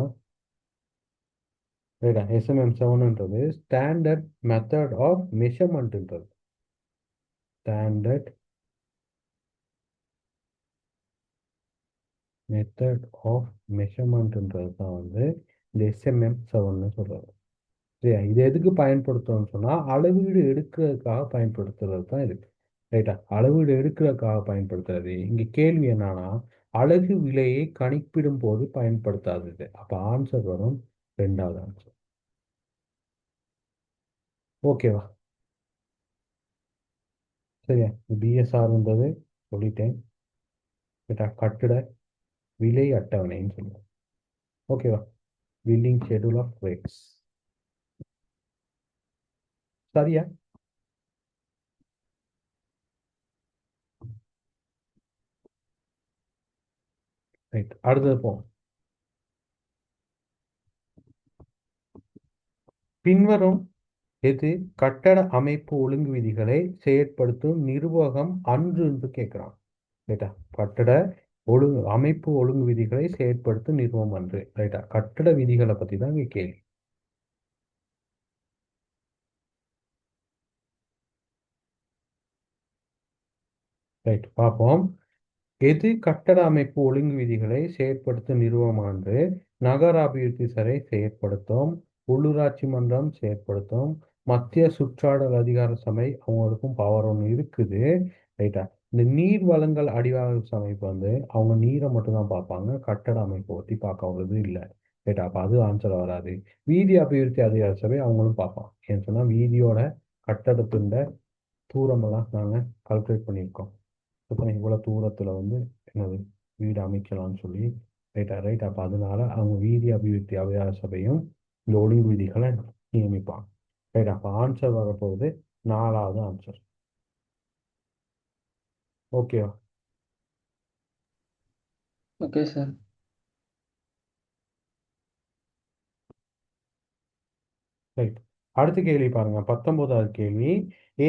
ரைட்டா SMM7ன்றது ஸ்டாண்டர்ட் மெத்தட் ஆஃப் மெஷர்மெண்ட்ன்றது. ஸ்டாண்டர்ட் மெத்தட் ஆஃப் மெஷர்மெண்ட்ன்றது தான் வந்து இந்த SMM7ன்னு சொல்றது. சரியா இது எதுக்கு பயன்படுத்துறோம்னு சொன்னால் அளவீடு எடுக்கிறதுக்காக பயன்படுத்துறது தான் இது. ரைட்டா அளவீடு எடுக்கிறதுக்காக பயன்படுத்துறது. இங்கே கேள்வி என்னன்னா அழகு விலையை கணிப்பிடும் போது பயன்படுத்தாதது. அப்போ ஆன்சர் வரும் ரெண்டாவது ஆன்சர். ஓகேவா? சரியா பிஎஸ்ஆர்ன்றது சொல்லிட்டேன். ரைட்டா கட்டிட விலை அட்டவணைன்னு சொல்லுவோம். ஓகேவா? Building schedule of rates. சரியா? ரைட் அடுத்தது போவோம். பின்வரும் எது கட்டட அமைப்பு ஒழுங்கு விதிகளை செயற்படுத்தும் நிர்வாகம் அன்று என்று கேட்கிறான். ரைட்டா கட்டட அமைப்பு ஒழுங்கு விதிகளை செயற்படுத்தும் நிறுவனம் அன்று. ரைட்டா கட்டட விதிகளை பத்தி தான் இங்க கேள்வி. ரைட் பார்ப்போம். எது கட்டட அமைப்பு ஒழுங்கு விதிகளை செயற்படுத்தும் நிறுவனம் அன்று நகர அபிவிருத்தி சபை செயற்படுத்தும். உள்ளூராட்சி மன்றம் செயற்படுத்தும். மத்திய சுற்றாடல் அதிகார சபை அவங்களுக்கும் பவர் ஒன்று இருக்குது. ரைட்டா இந்த நீர் வளங்கள் அடிவார சமைப்பு வந்து அவங்க நீரை மட்டும்தான் பார்ப்பாங்க. கட்டட அமைப்பை பற்றி பார்க்கறது இல்லை. ரைட்டா அப்போ அது ஆன்சர் வராது. வீதி அபிவிருத்தி அதிகார சபை அவங்களும் பார்ப்பாங்க. ஏன்னு சொன்னால் வீதியோட கட்டடத்தின் தூரமெல்லாம் நாங்கள் கால்குலேட் பண்ணியிருக்கோம். அப்புறம் இவ்வளோ தூரத்தில் வந்து என்னது வீடு அமைக்கலாம்னு சொல்லி ரைட் அப்போ அதனால அவங்க வீதி அபிவிருத்தி அதிகார சபையும் இந்த ஒழுங்கு விதிகளை நியமிப்பாங்க. ரைட் அப்போ ஆன்சர் வரப்போகுது நாலாவது ஆன்சர். ஓகேவா? Okay sir. ரைட் அடுத்த கேள்வி பாருங்க 19வது கேள்வி.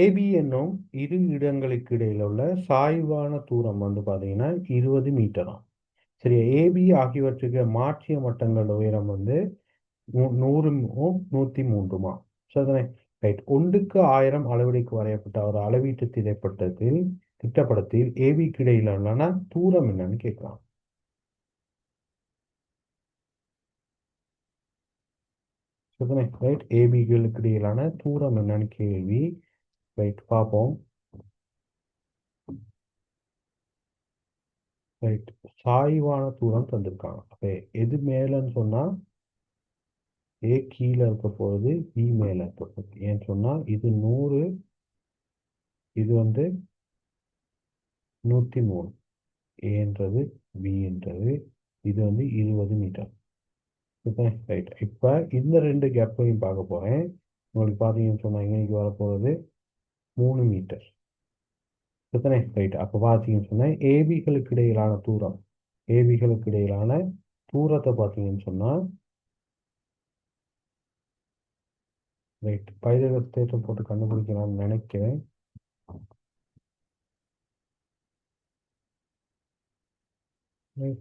ஏபி என்னும் இரு இடங்களுக்கு இடையில உள்ள சாய்வான தூரம் வந்து பார்த்தீங்கன்னா 20 மீட்டராம். சரி ஏபி ஆகியவற்றுக்கு மாற்றிய மட்டங்கள் உயரம் வந்து 100 103 சரிதானே ரைட் ஒன்றுக்கு 1000 அளவீடுக்கு வரையப்பட்ட ஒரு அளவீட்டு திட்டப்படத்தில் ஏபிக்கு இடையிலான தூரம் என்னன்னு கேட்கலாம். சரிதானே ரைட் ஏபிகளுக்கு இடையிலான தூரம் என்னன்னு கேள்வி. ரைட் பார்ப்போம். ரைட் சாய்வான தூரம் தந்திருக்காங்க. அப்போ எது மேலன்னு சொன்னா ஏ கீழே இருக்க போகுது பி மேல இருக்க போகுது. ஏன்னு சொன்னா இது 100 இது வந்து 103 ஏன்றது பின்றது இது வந்து 20 மீட்டர். ரைட். இப்போ இந்த ரெண்டு கேப்பையும் பார்க்க போகிறேன். உங்களுக்கு பார்த்தீங்கன்னு சொன்னால் இன்னைக்கு வரப்போகிறது 3 மீட்டர். எத்தனை ரைட். அப்போ பார்த்தீங்கன்னு சொன்னால் ஏபிகளுக்கு இடையிலான தூரம், ஏபிகளுக்கு இடையிலான தூரத்தை பார்த்தீங்கன்னு சொன்னால் ரைட் பைதகஸ் தேற்றம் போட்டு கண்டுபிடிக்கலாம்னு நினைக்கிறேன்.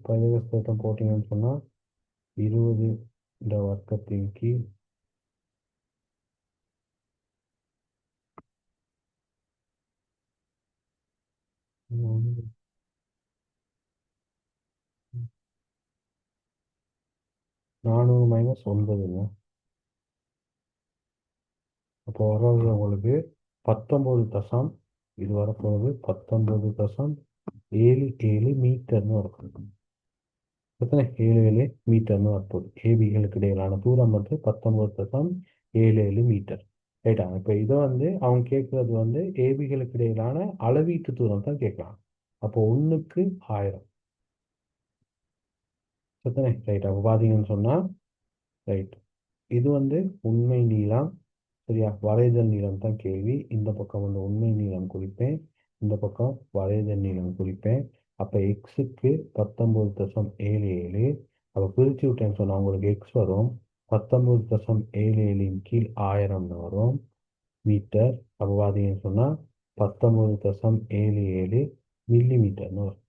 பைதகஸ் தேற்றம் போட்டிங்கன்னு சொன்னால் 20 இந்த வர்க்கத்தின் கீழ் 400 மைனஸ் 9ங்க. அப்போ வர்றது உங்களுக்கு 19 தசம், இது வரப்போகுது 19.77 மீட்டர்னு வரப்போகுது. எத்தனை 77 மீட்டர்னு வரப்போகுது. ஏபிகளுக்கு இடையிலான தூரம் வந்து 19.77 மீட்டர். ரைட்டா. இப்போ இதை வந்து அவங்க கேட்குறது வந்து ஏபிகளுக்கு இடையிலான அளவீட்டு தூரம் தான் கேட்கலாம். அப்போ 1க்கு 1000. எத்தனை ரைட். அப்போ பார்த்தீங்கன்னு சொன்னால் ரைட் இது வந்து உண்மை நீளம். சரியா, வரைதல் நீளம் தான் கேள்வி. இந்த பக்கம் வந்து உண்மை நீளம் குறிப்பேன், இந்த பக்கம் வரைதல் நீளம் குறிப்பேன். அப்போ எக்ஸுக்கு 19.77. அப்போ பிரித்து விட்டேன்னு சொன்னால் உங்களுக்கு எக்ஸ் வரும் 19.77 கீழ் 1000ன்னு வரும் மீட்டர். அப்போ பார்த்தீங்கன்னு சொன்னால் 19.77 மில்லி மீட்டர்னு வரும்.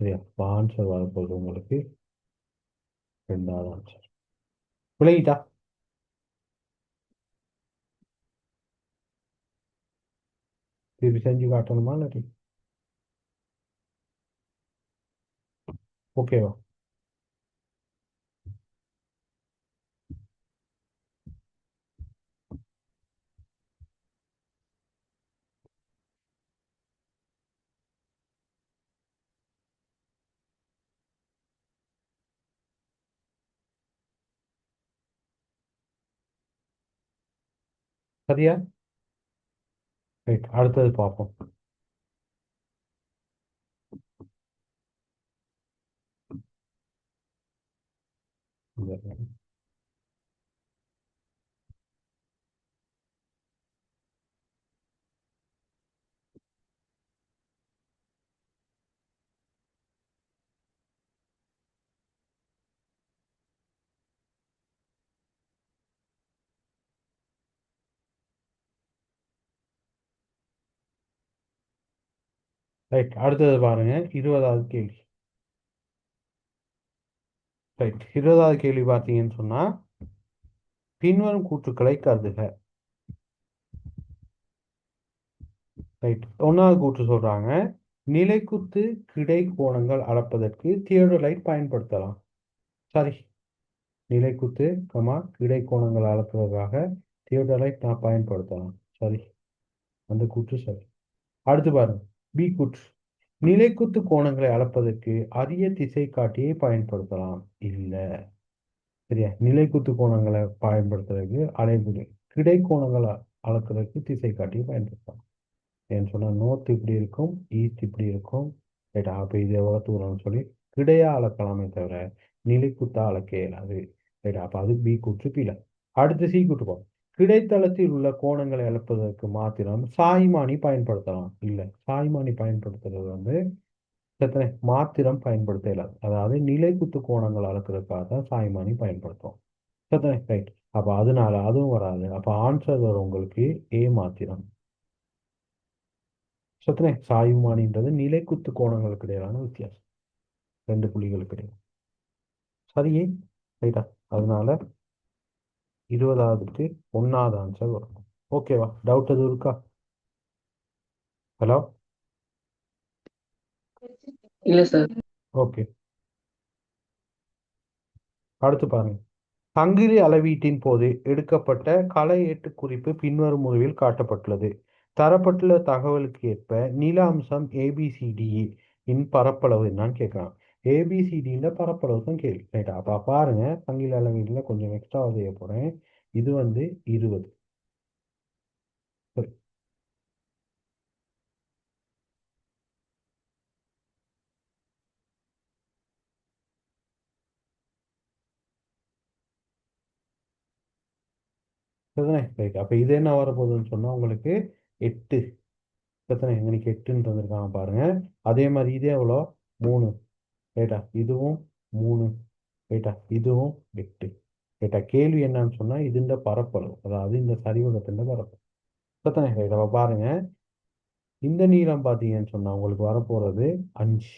சரியா, இப்போ ஆன்சர் வரப்போகுது உங்களுக்கு 2வது ஆன்சர். விளங்கிட்டா? திருப்பி செஞ்சு காட்டணுமா இல்லாட்டி ஓகேவா? சரியா, ரைட். அடுத்தது பார்ப்போம். ரைட். அடுத்தது பாருங்க 20வது கேள்வி. ரைட். 20வது கேள்வி பார்த்தீங்கன்னு சொன்னா பின்வரும் கூற்றுக்களை கருதுக. ரைட். 1வது கூற்று சொல்றாங்க, நிலைக்குத்து கிடை கோணங்கள் அளப்பதற்கு தியோடலைட் பயன்படுத்தலாம். சரி, நிலைக்குத்து கிடை கோணங்கள் அளப்பதற்காக தியோடலைட் நான் பயன்படுத்தலாம். சரி, அந்த கூற்று சரி. அடுத்து பாருங்க பி கூற்று, நிலைக்குத்து கோணங்களை அளப்பதற்கு அரிய திசை காட்டியை பயன்படுத்தலாம். இல்லை. சரியா, நிலைக்குத்து கோணங்களை பயன்படுத்துறதுக்கு அலைபுரி கிடை கோணங்களை அளக்கிறதுக்கு திசை காட்டியை பயன்படுத்தலாம். ஏன்னு சொன்னால் நோர்த் இப்படி இருக்கும், ஈஸ்ட் இப்படி இருக்கும். ரைட்டா, அப்போ இது எவ்வளோ தூரம்னு சொல்லி கிடையா அளக்கலாமே தவிர நிலைக்குத்தா அளக்க இயலாது. ரைட்டா, அப்போ அது பி கூற்று கீழே. அடுத்து சி கூற்று போகும், கிடைத்தளத்தில் உள்ள கோணங்களை அளப்பதற்கு மாத்திரம் சாய்மானி பயன்படுத்தலாம். இல்லை, சாய்மானி பயன்படுத்துறது வந்து எத்தனை மாத்திரம் பயன்படுத்த இயலாது. அதாவது நிலைக்குத்து கோணங்கள் அளக்கிறதுக்காக தான் சாய்மானி பயன்படுத்தும். எத்தனை ரைட். அப்போ அதனால அதுவும் வராது. அப்போ ஆன்சர் வரும் உங்களுக்கு ஏ மாத்திரம். சத்தனே, சாய்மானின்றது நிலைக்குத்து கோணங்களுக்கு இடையிலான வித்தியாசம், 2 புள்ளிகளுக்கு இடையே. சரியே, ரைட்டா. அதனால 20வதுக்கு 1வது ஆன்சர் வரும். ஓகேவா? டவுட் எதுவும் இருக்கா? ஹலோ, இல்ல சார். ஓகே. அடுத்து பாருங்க, சங்கிலி அளவீட்டின் போது எடுக்கப்பட்ட களை ஏட்டு குறிப்பு பின்வரும் முறையில் காட்டப்பட்டுள்ளது. தரப்பட்டுள்ள தகவலுக்கு ஏற்ப நில அம்சம் ஏபிசிடி இன் பரப்பளவு என்னன்னு கேட்கலாம். ஏபிசிடின்ற பரப்பளவு தான் கேள்வி. ரைட்டா, அப்போ பாருங்க சங்கிலி அளவீட்டில் கொஞ்சம் எக்ஸ்ட்ரா செய்ய போகிறேன். இது வந்து 20. சரி, சரிதானே ரைட். அப்போ இது என்ன வரப்போகுதுன்னு சொன்னால் உங்களுக்கு 8. சரிதானே இன்னைக்கு 8ன்னு தந்திருக்காங்க பாருங்க. அதே மாதிரி இது எவ்வளோ 3 ரைட்டா, இதுவும் 3 ரைட்டா, இதுவும் 8 ரைட்டா. கேள்வி என்னன்னு சொன்னால் இது இந்த பரப்பளவு, அதாவது இந்த சரிவகத்தின் பரப்பளவு. சரிதானே ரைட். அப்போ பாருங்க, இந்த நீளம் பார்த்தீங்கன்னு சொன்னால் உங்களுக்கு வரப்போகிறது 5.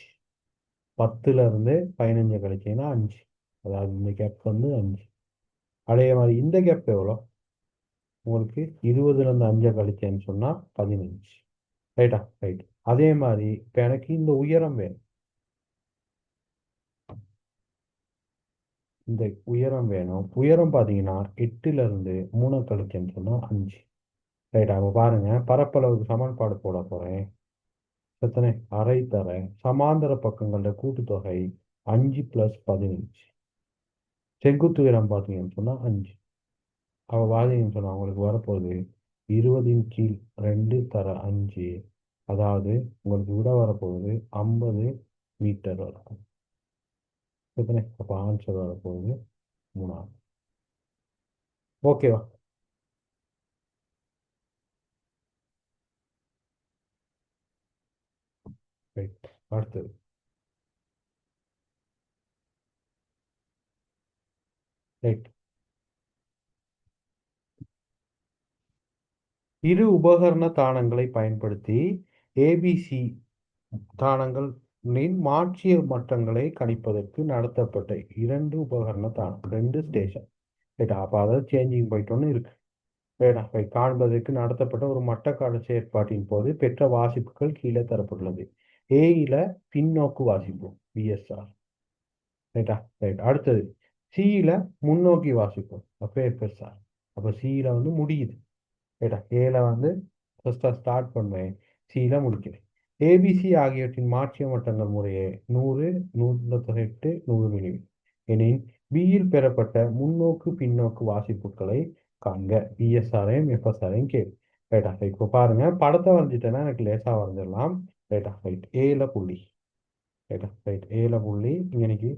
10லேருந்து 15 கழிச்சீங்கன்னா 5, அதாவது இந்த கேப் வந்து 5. அதே மாதிரி இந்த கேப் எவ்வளோ உங்களுக்கு 20லேருந்து 5 கழிச்சேன்னு சொன்னால் 15 ரைட்டா ரைட். அதே மாதிரி இப்போ எனக்கு இந்த உயரம் வேணும். இந்த உயரம் வேணும். உயரம் பார்த்தீங்கன்னா 8லேருந்து 3 கழிச்சேன்னு சொன்னால் 5 ரைட்டா. அப்போ பாருங்க, பரப்பளவுக்கு சமன்பாடு போட போகிறேன். எத்தனை அரை தர சமாந்தர பக்கங்களோட கூட்டுத்தொகை 5 + 15. செங்குத்து உயரம் பார்த்தீங்கன்னு சொன்னால் 5. அவள் வாதிங்கன்னு சொன்னால் அவங்களுக்கு வரப்போகுது 20/2 தர 5, அதாவது உங்களுக்கு விட வரப்போகுது 50 மீட்டர் வரும். எத்தனை அப்போ ஆன்சர் வரப்போகுது 3. ஓகேவா? ரைட். அடுத்தது ரைட். இரு உபகரண தானங்களை பயன்படுத்தி ஏபிசி தானங்களின் மாற்றிய மட்டங்களை கணிப்பதற்கு நடத்தப்பட்ட 2 உபகரண தானம், 2 ஸ்டேஷன் ரைட்டா. அப்போ அதாவது சேஞ்சிங் பாயிண்ட் ஒன்று இருக்கு ரைட்டா. காண்பதற்கு நடத்தப்பட்ட ஒரு மட்டக்கால செயற்பாட்டின் போது பெற்ற வாசிப்புகள் கீழே தரப்பட்டுள்ளது. ஏயில பின்னோக்கு வாசிப்பு விஎஸ்ஆர் ரைட்டா ரைட். அடுத்தது சியில முன்னோக்கி வாசிப்பு அப்போ எஃப்எஸ்ஆர். அப்போ சியில வந்து முடியுது ரைட்டா. ஏல வந்து ஃபர்ஸ்ட்டாக ஸ்டார்ட் பண்ணுவேன், சியில முடிக்கிறேன். ஏபிசி ஆகியவற்றின் மாற்றிய மட்டங்கள் முறையே 100, 198, 100 மிமீ எனின் பியில் பெறப்பட்ட முன்னோக்கு பின்னோக்கு வாசிப்புகளை காண்க. பிஎஸ்ஆரையும் எஃப்எஸ்ஆரையும் கேள்வி ரைட்டா. இப்போ பாருங்க, படத்தை வரைஞ்சிட்டேன்னா எனக்கு லேசாக வரைஞ்சிடலாம் ரைட்டா ரைட். ஏல புள்ளி ரைட்டா ரைட். ஏல புள்ளி இங்கனைக்கு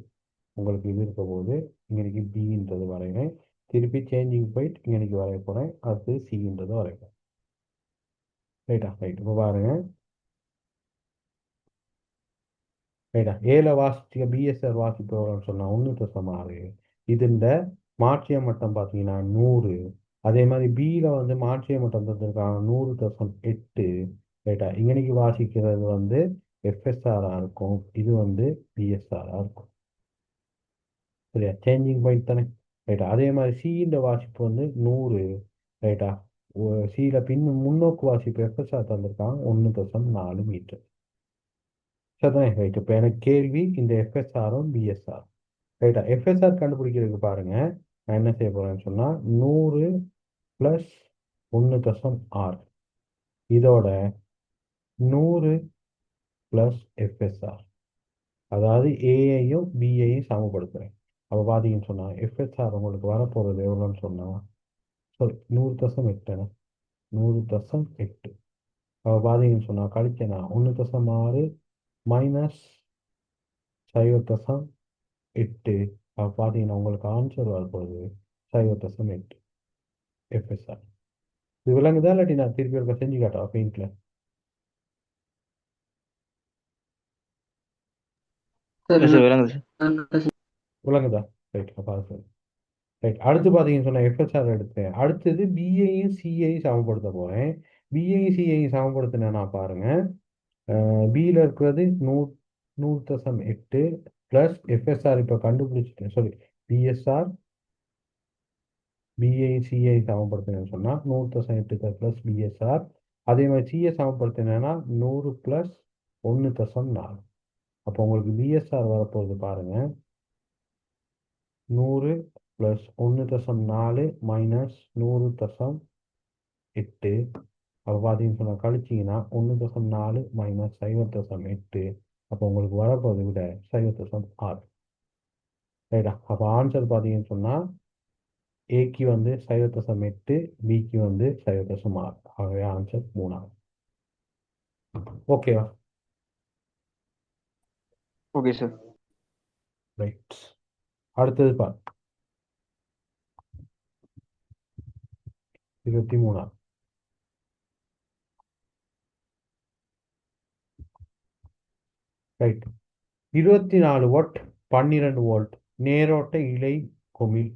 உங்களுக்கு இது இருக்க போது இங்கனைக்கு பின்றது வரைகிறேன். திருப்பி சேஞ்சிங் போயிட்டு இங்கனைக்கு வரைய போகிறேன். அடுத்து சின்றது வரைகிறேன் ரைட்டா ரைட். இப்போ பாருங்க ரைட்டா. ஏல வாசிக்க பிஎஸ்ஆர் வாசிப்பு எவ்வளோன்னு சொன்னால் 1.6. இது இந்த மாற்றிய மட்டம் பார்த்தீங்கன்னா 100. அதே மாதிரி பியில் வந்து மாற்றிய மட்டம் தந்திருக்காங்க 100.8 ரைட்டா. இங்கனைக்கு வாசிக்கிறது வந்து எஃப்எஸ்ஆராக இருக்கும், இது வந்து பிஎஸ்ஆராக இருக்கும் சரியா. சேஞ்சிங் பாயிண்ட் தானே ரைட்டா. அதே மாதிரி சியின் வாசிப்பு வந்து 100 ரைட்டா. சியில் முன்னோக்கு வாசிப்பு எஃப்எஸ்ஆர் தந்திருக்காங்க 1.4 மீட்டர் சரிதானே ரைட். இப்போ எனக்கு கேள்வி இந்த எஃப்எஸ்ஆரும் பிஎஸ்ஆர் ரைட்டா. எஃப்எஸ்ஆர் கண்டுபிடிக்கிறதுக்கு பாருங்க, நான் என்ன செய்ய போறேன்னு சொன்னா 100 + 1.6 இதோட 100 + எஃப்எஸ்ஆர், அதாவது ஏயையும் பியையும் சமப்படுத்துறேன். அப்போ பார்த்தீங்கன்னு சொன்னா எஃப்எஸ்ஆர் உங்களுக்கு வரப்போகிறது எவ்வளோன்னு சொன்னா சாரி 100.8 100.8. அப்போ பார்த்தீங்கன்னு சொன்னா கழிச்சேன்னா 1.6 மைனஸ் 0.8. அப்போ பார்த்தீங்கன்னா உங்களுக்கு ஆன்சர் வரப்போகுது 0.8 எஃப்எஸ்ஆர். இது விளங்குதா இல்லாட்டி நான் திருப்பி இருக்க செஞ்சு காட்டா பெயிண்ட்ல? இல்லை சார் விளங்குது சார். விளங்குதா ரைட். அப்போ அது ரைட். அடுத்து பார்த்தீங்கன்னு சொன்னால் எஃப்எஸ்ஆர் எடுத்தேன். அடுத்தது பிஏயும் சிஐயும் சமப்படுத்த போகிறேன். பிஏயும் சிஐயும் சமப்படுத்தினேன்னா பாருங்க, பியில் இருக்கிறது 100.8 ப்ளஸ் எஃப்எஸ்ஆர் இப்போ கண்டுபிடிச்சிட்டேன் சாரி பிஎஸ்ஆர் பிஐசிஐ சமப்படுத்தினேன்னு சொன்னால் 100.8 ப்ளஸ் பிஎஸ்ஆர். அதே மாதிரி சிஏ சமப்படுத்தினேன்னா 100 + 1.4. அப்போ உங்களுக்கு பிஎஸ்ஆர் வரப்போகுது பாருங்க 100 + 1.4 மைனஸ் 100.8. அப்போ பார்த்தீங்கன்னு சொன்னால் கழிச்சிங்கன்னா 1.4 மைனஸ் 0.8. அப்போ உங்களுக்கு வரப்போகுது விட 0.6 ரைட்டா. அப்போ ஆன்சர் பார்த்தீங்கன்னு சொன்னால் ஏக்கு வந்து 0.8, பிக்கு வந்து 0.6. ஆகவே ஆன்சர் 3. ஓகேவா? Okay sir. ரைட். அடுத்தது பாரு, 23. ரைட். 24 வாட் 12 வோல்ட் நேரோட்ட இழை குமிழ்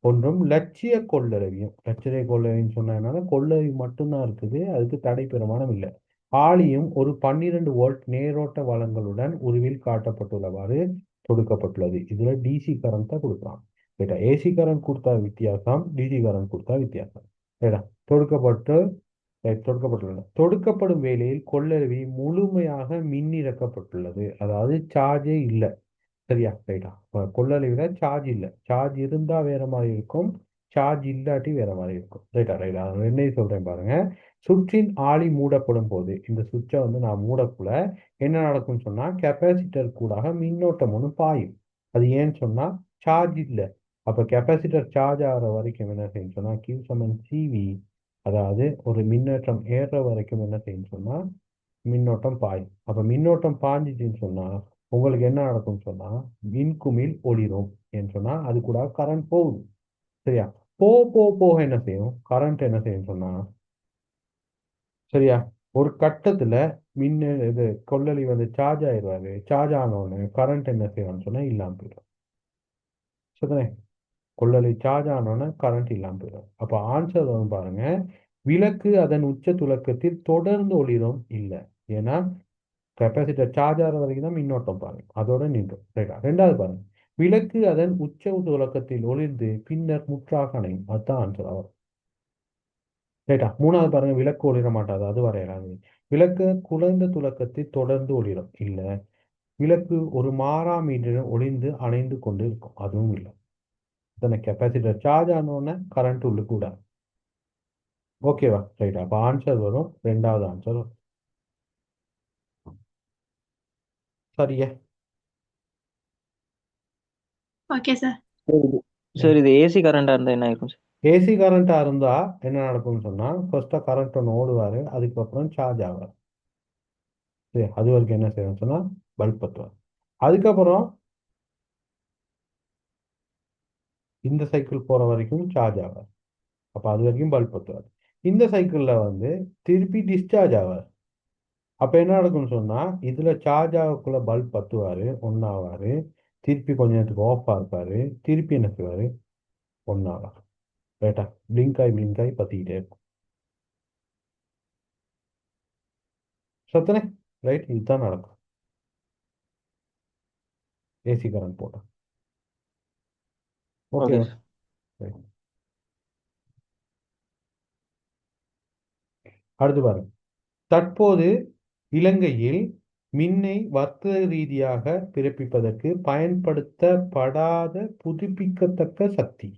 ஒன்றும் லட்சிய கொள்ளளவியும். லட்சிய கொள்ளளவின்னு சொன்னதுனால கொள்ளளவி மட்டும்தான் இருக்குது, அதுக்கு தடை பெறுமானம் இல்லை. ஆளியும் ஒரு 12 வோல்ட் நேரோட்ட வளங்களுடன் உருவில் காட்டப்பட்டுள்ளவாறு தொடுக்கப்பட்டுள்ளது. இதுல டிசி கரண்ட் தான் கொடுக்கலாம். ரைட்டா, ஏசி கரண்ட் கொடுத்தா வித்தியாசம், டிசி கரண்ட் கொடுத்தா வித்தியாசம். ரைட்டா, தொடுக்கப்பட்டு தொடுக்கப்பட்டுள்ளன. தொடுக்கப்படும் வேளையில் கொள்ளளவி முழுமையாக மின்னிறக்கப்பட்டுள்ளது, அதாவது சார்ஜே இல்லை. சரியா, ரைட்டா. கொள்ளளவில சார்ஜ் இல்லை. சார்ஜ் இருந்தா வேற மாதிரி இருக்கும், சார்ஜ் இல்லாட்டி வேற மாதிரி இருக்கும். ரைட்டா, ரைட்டா. ரெண்டையும் சொல்றேன் பாருங்க. சுற்றின் ஆழி மூடப்படும் போது இந்த சுவிட்சை வந்து நான் மூடக்குள்ள என்ன நடக்கும்னு சொன்னா கெப்பாசிட்டர் கூடாக மின்னோட்டம் ஒன்று பாயும். அது ஏன்னு சொன்னா சார்ஜ் இல்லை. அப்ப கெப்பாசிட்டர் சார்ஜ் ஆகிற வரைக்கும் என்ன செய்யணும் சொன்னா கியூ சமன் சிவி, அதாவது ஒரு மின்னோட்டம் ஏறுற வரைக்கும் என்ன செய்யணும் சொன்னா மின்னோட்டம் பாயும். அப்ப மின்னோட்டம் பாஞ்சிச்சுன்னு சொன்னா உங்களுக்கு என்ன நடக்கும்னு சொன்னா மின்குமிழ் ஒளிரும். ஏன்னு சொன்னா அது கூட கரண்ட் போகுது. சரியா, போக என்ன செய்யும், கரண்ட் என்ன செய்யும் சொன்னா, சரியா, ஒரு கட்டத்துல இது கொள்ளளி வந்து சார்ஜ் ஆயிடுவாரு. சார்ஜ் ஆனோடனே கரண்ட் என்ன செய்யணும்னு சொன்னா இல்லாம போயிடும். சரிதானே, கொள்ளளி சார்ஜ் ஆனோடனே கரண்ட் இல்லாம போயிடும். அப்ப ஆன்சர் வந்து பாருங்க, விளக்கு அதன் உச்ச துலக்கத்தில் தொடர்ந்து ஒளிரும் இல்லை. ஏன்னா கெப்பாசிட்டர் சார்ஜ் ஆகிற வரைக்கும் தான் மின்னோட்டம் பாருங்க, அதோட நின்றும். ரைட்டா, ரெண்டாவது பாருங்க, விளக்கு அதன் உச்ச துலக்கத்தில் ஒளிர்ந்து பின்னர் முற்றாக அணையும். அதுதான் ஆன்சர் ஆகும். ரைட்டா, மூணாவது பாருங்க, விளக்கு ஒளிர மாட்டாது, அது வரையறாது. விளக்கு குறைந்த துலக்கத்தில் தொடர்ந்து ஒளிரும் இல்லை. விளக்கு ஒரு மாறா மீட்டர் ஒளிர்ந்து அணைந்து கொண்டு இருக்கும், அதுவும் இல்லை. தானே, கெப்பாசிட்டர் சார்ஜ் ஆனோடனே கரண்ட் உள்ள கூட. ஓகேவா, ரைட். அப்போ ஆன்சர் வரும், ரெண்டாவது ஆன்சர் வரும். சரியா? Okay sir. சார் இது ஏசி கரண்டா இருந்தா என்ன ஆயிருக்கும் சார்? ஏசி கரண்டா இருந்தா என்ன நடக்கும்னு சொன்னா ஃபர்ஸ்டா கரண்ட் ஒன்று ஓடுவாரு, அதுக்கப்புறம் சார்ஜ் ஆவார். சரி, அது வரைக்கும் என்ன செய்யணும் சொன்னா பல்ப் பத்துவார். அதுக்கப்புறம் இந்த சைக்கிள் போற வரைக்கும் சார்ஜ் ஆவார். அப்ப அது வரைக்கும் பல்ப் பத்துவார். இந்த சைக்கிள்ல வந்து திருப்பி டிஸ்சார்ஜ் ஆவார். அப்ப என்ன நடக்கும்னு சொன்னா இதுல சார்ஜ் ஆகக்குள்ள பல்ப் பத்துவாரு, ஒன்னாவாரு, திருப்பி கொஞ்ச நேரத்துக்கு ஆஃபா இருப்பாரு, திருப்பி என்ன செய்வாரு, ஒன்னாவார். ரைட்டா, பிளிங்க் ஆகி பத்திக்கிட்டே இருக்கும். சத்தனே, ரைட், இதுதான் நடக்கும் ஏசி கரண்ட் போட்டா. ஓகே ஓகேவா, சார். ரைட். அடுத்து பாருங்க, தற்போது இலங்கையில் மின்னை வர்த்தக ரீதியாக பிறப்பிப்பதற்கு பயன்படுத்தப்படாத புதுப்பிக்கத்தக்க சக்தி.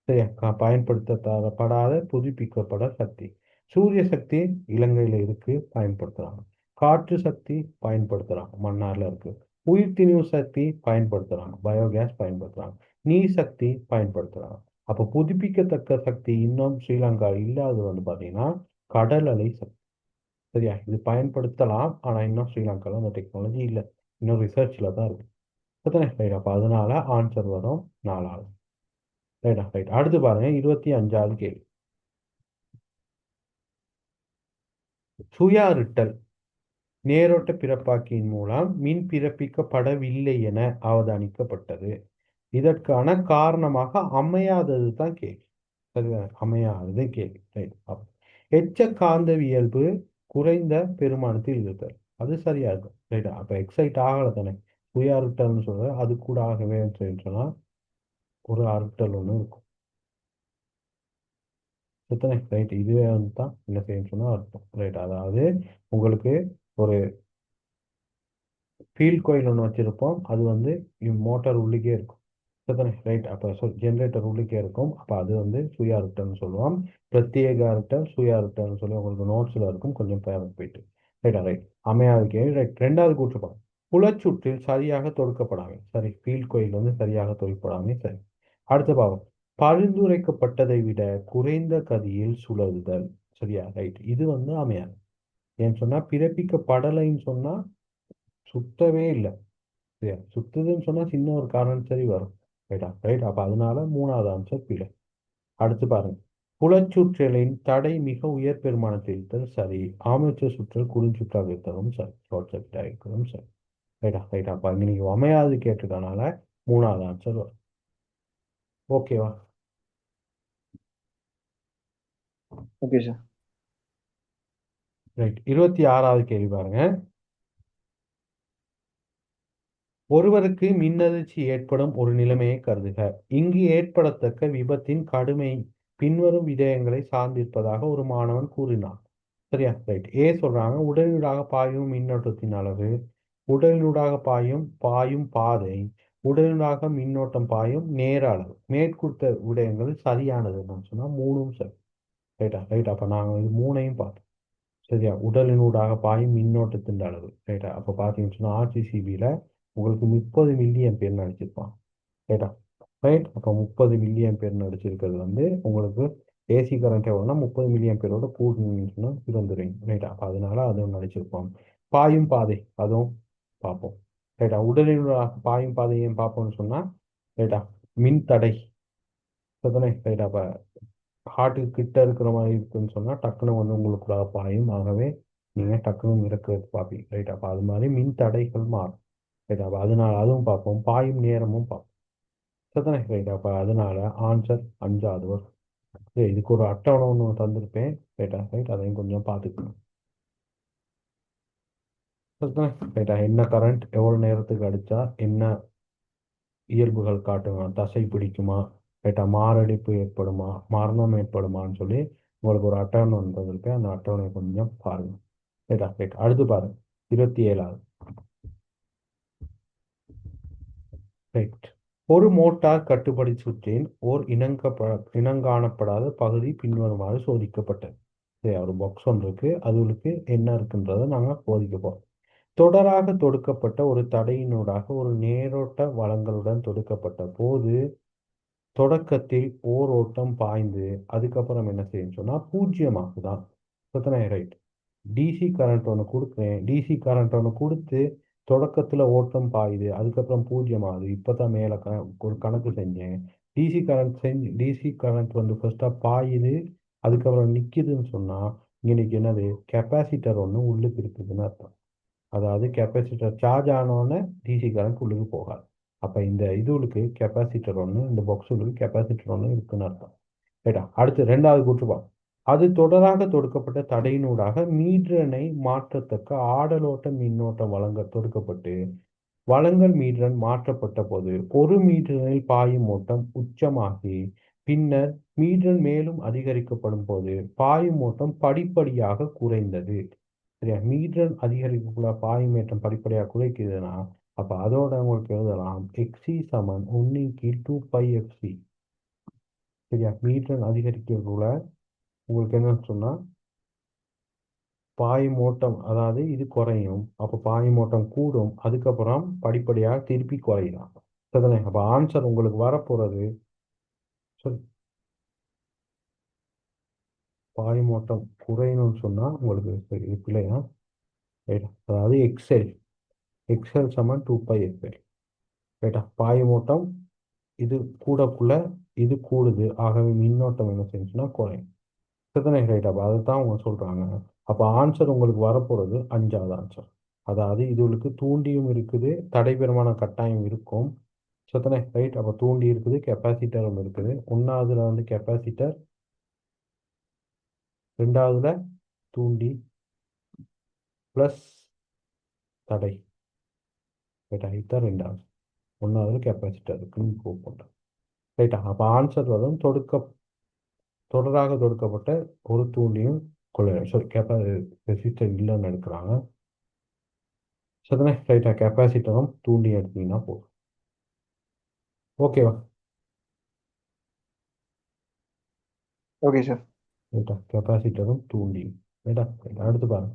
சரியா, பயன்படுத்தப்படாத புதுப்பிக்கப்பட சக்தி. சூரிய சக்தி இலங்கையில இருக்கு, பயன்படுத்துறாங்க. காற்று சக்தி பயன்படுத்துறாங்க, மன்னார்ல இருக்கு. உயிர்த்திணிவு சக்தி பயன்படுத்துறாங்க, பயோகேஸ் பயன்படுத்துறாங்க. நீர் சக்தி பயன்படுத்துறாங்க. அப்ப புதுப்பிக்கத்தக்க சக்தி இன்னும் ஸ்ரீலங்கா இல்லாதது வந்து பாத்தீங்கன்னா கடல் அலை சக்தி. சரியா, இது பயன்படுத்தலாம், ஆனா இன்னும் ஸ்ரீலங்கால அந்த டெக்னாலஜி இல்லை, இன்னும் ரிசர்ச்ல தான் இருக்கு. ரைட், அப்ப அதனால ஆன்சர் வரும் 4வது. ரைட்டா, ரைட். அடுத்து பாருங்க, 25வது கேள்வி. சுயாறுட்டல் நேரோட்ட பிறப்பாக்கியின் மூலம் மின் பிறப்பிக்கப்படவில்லை என அவதானிக்கப்பட்டது. இதற்கான காரணமாக அமையாதது தான் கேள்வி. சரியா, அமையாதது கேள்வி. ரைட். எச்ச காந்தவியல்பு குறைந்த பெருமானத்தில் இருத்தல், அது சரியா இருக்கும். ரைட்டா, அப்ப எக்ஸைட் ஆகலை தானே, சுயாறுட்டல்னு சொல்ற அது கூட ஆகவே சொன்னா ஒரு அறுட்டல் ஒன்று இருக்கும். சுத்தனை, ரைட். இதுவே வந்து தான் என்ன செய்யணும் சொன்னா அர்த்தம். ரைட், அதாவது உங்களுக்கு ஒரு ஃபீல்ட் கோயில் ஒன்று வச்சிருப்போம், அது வந்து மோட்டார் உள்ளுக்கே இருக்கும். சுத்தனை, ரைட். அப்போ ஜென்ரேட்டர் உள்ளுக்கே இருக்கும், அப்போ அது வந்து சுய அறுட்டல்னு சொல்லுவோம். பிரத்யேக அறுட்டல், சுய அறுட்டல்னு சொல்லி உங்களுக்கு நோட்ஸில் இருக்கும், கொஞ்சம் பேரம் போயிட்டு. ரைட்டா, ரைட். அமையாது கேள்வி. ரைட், ரெண்டாவது கூற்றுப்பாங்க, புலச்சுற்றில் சரியாக தொடுக்கப்படாமை. சரி, ஃபீல்ட் கோயில் வந்து சரியாக தொடுக்கப்படாமை. சரி, அடுத்த பாவம், பரிந்துரைக்கப்பட்டதை விட குறைந்த கதியில் சுழலுதல். சரியா, ரைட். இது வந்து அமையாது. ஏன்னு சொன்னா பிறப்பிக்கப்படலைன்னு சொன்னா சுத்தவே இல்லை. சரியா, சுத்துதுன்னு சொன்னா சின்ன ஒரு காரணம் சரி வரும். ரைட்டா, ரைட். அப்ப அதனால 3வது ஆன்சர் பிழை. அடுத்து பாருங்க, புலச்சுற்றலின் தடை மிக உயர் பெருமானத்தில் இருத்தல் சரி. ஆர்மேச்சர் சுற்றல் குறுஞ்சுற்றாக இருத்தலும் சரி. ஷார்ட் சர்க்யூட்டாக இருக்கிறதும் சரி. ரைட்டா ரைட்டா. அப்போ இங்கே நீங்கள் அமையாது கேட்டிருக்கனால 3வது ஆன்சர் வரும். ஓகேவா? Okay sir. ரைட். 26வது கேள்வி பாருங்க. ஒருவருக்கு மின்னதிர்ச்சி ஏற்படும் ஒரு நிலைமையை கருதுக. இங்கு ஏற்படத்தக்க விபத்தின் கடுமை பின்வரும் விடயங்களை சார்ந்திருப்பதாக ஒரு மாணவன் கூறினான். சரியா? ரைட். ஏ சொல்றாங்க, உடலினூடாக பாயும் மின்னோட்டத்தின் அளவு, உடலினூடாக பாயும் பாதை, உடலினூடாக மின்னோட்டம் பாயும் நேர அளவு. மேற்கூட்ட விடயங்கள் சரியானது என்னன்னு சொன்னா 3ம் சரி. ரைட்டா ரைட். அப்ப நாங்கள் இது 3ஐயும் பார்த்தோம். சரியா? உடலினூடாக பாயும் மின்னோட்டத்தின் அளவு. ரைட்டா? அப்போ பார்த்தீங்கன்னு சொன்னா ஆர்சிசிபியில் உங்களுக்கு 30 மில்லியன் பேர் நடிச்சிருப்பான். ரைட்டா? ரைட். அப்போ 30 மில்லியன் பேர் நடிச்சிருக்கிறது வந்து உங்களுக்கு ஏசி கரண்ட் எவ்வளோனா 30 மில்லியன் பேரோட கூடுதல்னு சொன்னால் இருந்துருங்க. ரைட்டா? அப்போ அதனால அதுவும் நடிச்சிருப்போம். பாயும் பாதை அதுவும் பார்ப்போம். ரைட்டா? உடலினூடாக பாயும் பாதையும் பார்ப்போம்னு சொன்னால் ரைட்டா மின் தடை தானே. ரைட்டா? அப்போ ஹார்ட்டுக்கு கிட்ட இருக்கிற மாதிரி இருக்குன்னு சொன்னால் டக்குன்னு வந்து உங்களுக்குள்ளாக பாயும். ஆகவே நீங்கள் டக்குன்னு இறக்குறது பார்ப்பீங்க. ரைட். அப்போ அது மாதிரி மின் தடைகள் மாறும். ரைட். அப்போ அதனால அதுவும் பார்ப்போம். பாயும் நேரமும் பார்ப்போம். சரிதானே. ரைட். அப்போ அதனால ஆன்சர் 5வது வரும். சரி, இதுக்கு ஒரு அட்டவணை ஒன்று தந்திருப்பேன். ரைட்டா ரைட். அதையும் கொஞ்சம் பார்த்துக்கணும். சரிதானே. ரைட்டா. என்ன கரண்ட் எவ்வளோ நேரத்துக்கு அடித்தா என்ன இயல்புகள் காட்டுமா, தசை பிடிக்குமா, ரைட்டா மாரடைப்பு ஏற்படுமா, மரணம் ஏற்படுமான்னு சொல்லி உங்களுக்கு ஒரு அட்டவணை ஒன்று தந்திருப்பேன். அந்த அட்டவணையை கொஞ்சம் பாருங்க. ரைட்டா ரைட். அடுத்து பாருங்க 27வது. ரைட். ஒரு மோட்டார் கட்டுப்படி சுற்றின் ஓர் இனங்காணப்படாத பகுதி பின்வருமாறு சோதிக்கப்பட்டது. சரி, ஒரு பாக்ஸ் ஒன்று இருக்கு. அதுகளுக்கு என்ன இருக்குன்றதை நாங்கள் சோதிக்க போகிறோம். தொடராக தொடுக்கப்பட்ட ஒரு தடையினூடாக ஒரு நேரோட்ட வளங்களுடன் தொடுக்கப்பட்ட போது தொடக்கத்தில் ஓர் ஓட்டம் பாய்ந்து அதுக்கப்புறம் என்ன செய்யுன்னு சொன்னால் 0 ஆகுதான். பிரச்சனை. ரைட். டிசி கரண்ட் ஒன்று கொடுக்குறேன். டிசி கரண்ட் ஒன்று கொடுத்து தொடக்கத்தில் ஓட்டம் பாயுது, அதுக்கப்புறம் 0 ஆகுது. இப்போ தான் மேலே ஒரு கணக்கு செஞ்சேன். டிசி கரண்ட் வந்து ஃபர்ஸ்ட்டாக பாயுது, அதுக்கப்புறம் நிற்கிதுன்னு சொன்னால் இன்னைக்கு என்னது கெப்பாசிட்டர் ஒன்று உள்ளுக்கு இருக்குதுன்னு அர்த்தம். அதாவது கெப்பாசிட்டர் சார்ஜ் ஆனோடனே டிசி கரண்ட் உள்ளுக்கு போகாது. அப்போ இந்த இதுகளுக்கு கெப்பாசிட்டர் ஒன்று, இந்த பாக்ஸுகளுக்கு கெப்பாசிட்டர் ஒன்று இருக்குன்னு அர்த்தம். ரைட்டா? அடுத்து 2வது கூற்றுப்பா. அது தொடராக தொடுக்கப்பட்ட தடையினூடாக மீட்ரனை மாற்றத்தக்க ஆடலோட்ட மின்னோட்டம் தொடுக்கப்பட்டு வழங்கல் மீட்ரன் மாற்றப்பட்ட போது ஒரு மீட்டரில் பாயும் ஓட்டம் உச்சமாகி பின்னர் மீட்ரன் மேலும் அதிகரிக்கப்படும் போது பாயும் ஓட்டம் படிப்படியாக குறைந்தது. சரியா? மீட்ரன் அதிகரிக்கக்குள்ள பாயும் ஏற்றம் படிப்படியாக குறைக்குதுன்னா அப்போ அதோட உங்களுக்கு எழுதலாம் எக்ஸி சமன் 1/2πfc. சரியா? மீட்ரன் அதிகரிக்கக்குள்ள உங்களுக்கு என்னன்னு சொன்னால் பாயும் ஓட்டம், அதாவது இது குறையும். அப்போ பாயும் ஓட்டம் கூடும், அதுக்கப்புறம் படிப்படியாக திருப்பி குறையலாம். சரிதானே. அப்போ ஆன்சர் உங்களுக்கு வரப்போகிறது சொல் பாயும் ஓட்டம் குறையணும்னு சொன்னால் உங்களுக்கு இது பிள்ளையா. ரைட்டா? அதாவது எக்ஸ்எல் சமன் 2πfl. ரைட்டா? பாயும் ஓட்டம் இது கூடக்குள்ள இது கூடுது, ஆகவே மின்னோட்டம் என்ன செய்யுச்சுன்னா குறையும். சரிதானே. ரைட். அப்போ அதை தான் அவங்க சொல்கிறாங்க. அப்போ ஆன்சர் உங்களுக்கு வரப்போகிறது 5வது ஆன்சர். அதாவது இதுகளுக்கு தூண்டியும் இருக்குது, தடைபெருமான கட்டாயம் இருக்கும். சரிதானே. ரைட். அப்போ தூண்டி இருக்குது, கெப்பாசிட்டரும் இருக்குது. 1வதுல வந்து கெப்பாசிட்டர், 2வதுல தூண்டி ப்ளஸ் தடை. ரைட்டா? இதுதான் 2வது. 1வதுல கெப்பாசிட்டர் இருக்குன்னு ப்ரூவ் பண்ணுறேன். ரைட்டா? அப்போ ஆன்சர் வரும் தொடராக தொடுக்கப்பட்ட ஒரு தூண்டியும் ரெசிஸ்டர் இல்லைன்னு எடுக்கிறாங்க. சரிதானே. ரைட்டா? கெப்பாசிட்டரும் தூண்டி எடுத்தீங்கன்னா போதும். ஓகேவா? Okay sir. ரைட்டா? கெப்பாசிட்டரும் தூண்டியும். ரைட்டா? அடுத்து பாருங்க.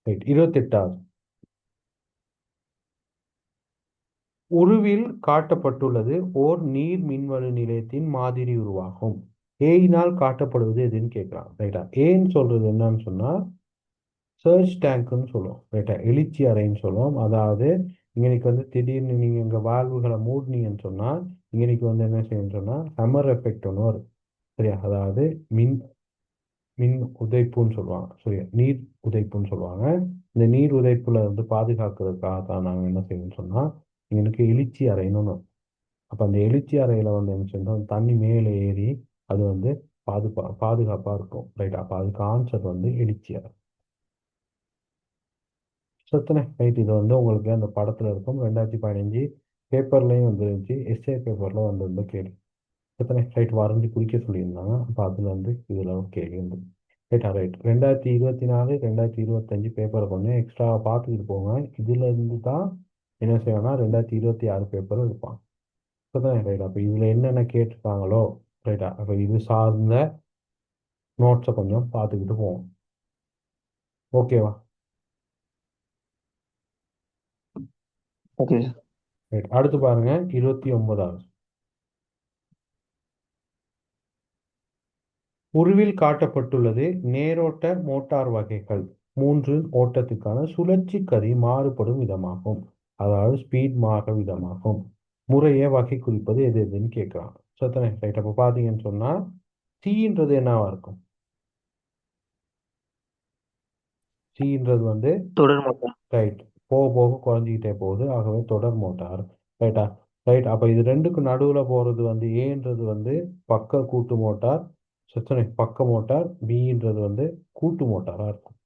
ரைட். 28வது. உருவில் காட்டப்பட்டுள்ளது ஓர் நீர் மின்வழு நிலையத்தின் மாதிரி உருவாகும். ஏயினால் காட்டப்படுவது எதுன்னு கேட்கலாம். ரைட்டா? ஏன்னு சொல்றது என்னன்னு சொன்னா சர்ச் டேங்க்னு சொல்லுவோம். ரைட்டா? எழுச்சி அறைன்னு சொல்லுவோம். அதாவது இன்னைக்கு வந்து திடீர்னு நீங்கள் இங்கே வால்வுகளை மூடினீங்கன்னு சொன்னால் இன்னைக்கு வந்து என்ன செய்யணும்னு சொன்னால் ஹம்மர் எஃபெக்ட் ஒன்று வரும். சரியா? அதாவது மின் மின் உதைப்புன்னு சொல்லுவாங்க, சரியா? நீர் உதைப்புன்னு சொல்லுவாங்க. இந்த நீர் உதைப்புல வந்து பாதுகாக்கிறதுக்காக தான் நாங்கள் என்ன செய்யணும்னு சொன்னால், எங்களுக்கு எழுச்சி அறைன்னு ஒன்று. அப்போ அந்த எழுச்சி அறையில் வந்து என்ன செய்யணும், தண்ணி மேலே ஏறி அது வந்து பாதுகாப்பாக இருக்கும், ரைட்? அப்போ அதுக்கு ஆன்சர் வந்து எழுச்சி அறை. சத்தனை ரைட். இது வந்து உங்களுக்கு அந்த படத்தில் இருக்கும். 2015 பேப்பர்லேயும் வந்துருந்துச்சு, எஸ்ஏ பேப்பரில் வந்திருந்த கேள்வி. எத்தனை ரைட் வரைஞ்சி குடிக்க சொல்லியிருந்தாங்க. அப்போ அதில் வந்து இதில் ஒரு கேள்வி வந்து ரைட்டா? ரைட். 2024 2025 பேப்பரை கொஞ்சம் எக்ஸ்ட்ரா பார்த்துக்கிட்டு போங்க. இதுலேருந்து தான் என்ன செய்யணும்னா 2026 பேப்பரும் இருப்பான். இப்போதான் ரைட். அப்போ இதில் என்னென்ன கேட்டிருக்காங்களோ ரைட்டா, அப்போ இது சார்ந்த நோட்ஸை கொஞ்சம் பார்த்துக்கிட்டு போவோம். ஓகேவா? Okay sir. ரைட். அடுத்து பாருங்க 29வது. உருவில் காட்டப்பட்டுள்ளது நேரோட்ட மோட்டார் வகைகள் 3 ஓட்டத்துக்கான சுழற்சி கதி மாறுபடும் விதமாகும். அதாவது ஸ்பீட் மாற விதமாகும். முறையை வகை குறிப்பது எது எதுன்னு கேட்கலாம். சத்தனை ரைட். அப்போ பார்த்தீங்கன்னு சொன்னால் சீன்றது என்னவா இருக்கும்? சீன்றது வந்து தொடர் மோட்டார். ரைட், போக போக குறைஞ்சிக்கிட்டே போகுது. ஆகவே தொடர் மோட்டார். ரைட்டா? ரைட். அப்போ இது ரெண்டுக்கும் நடுவில் போகிறது வந்து ஏன்றது வந்து பக்க கூட்டு மோட்டார். சத்தனை பக்க மோட்டார். பின்றது வந்து கூட்டு மோட்டாராக இருக்கும்.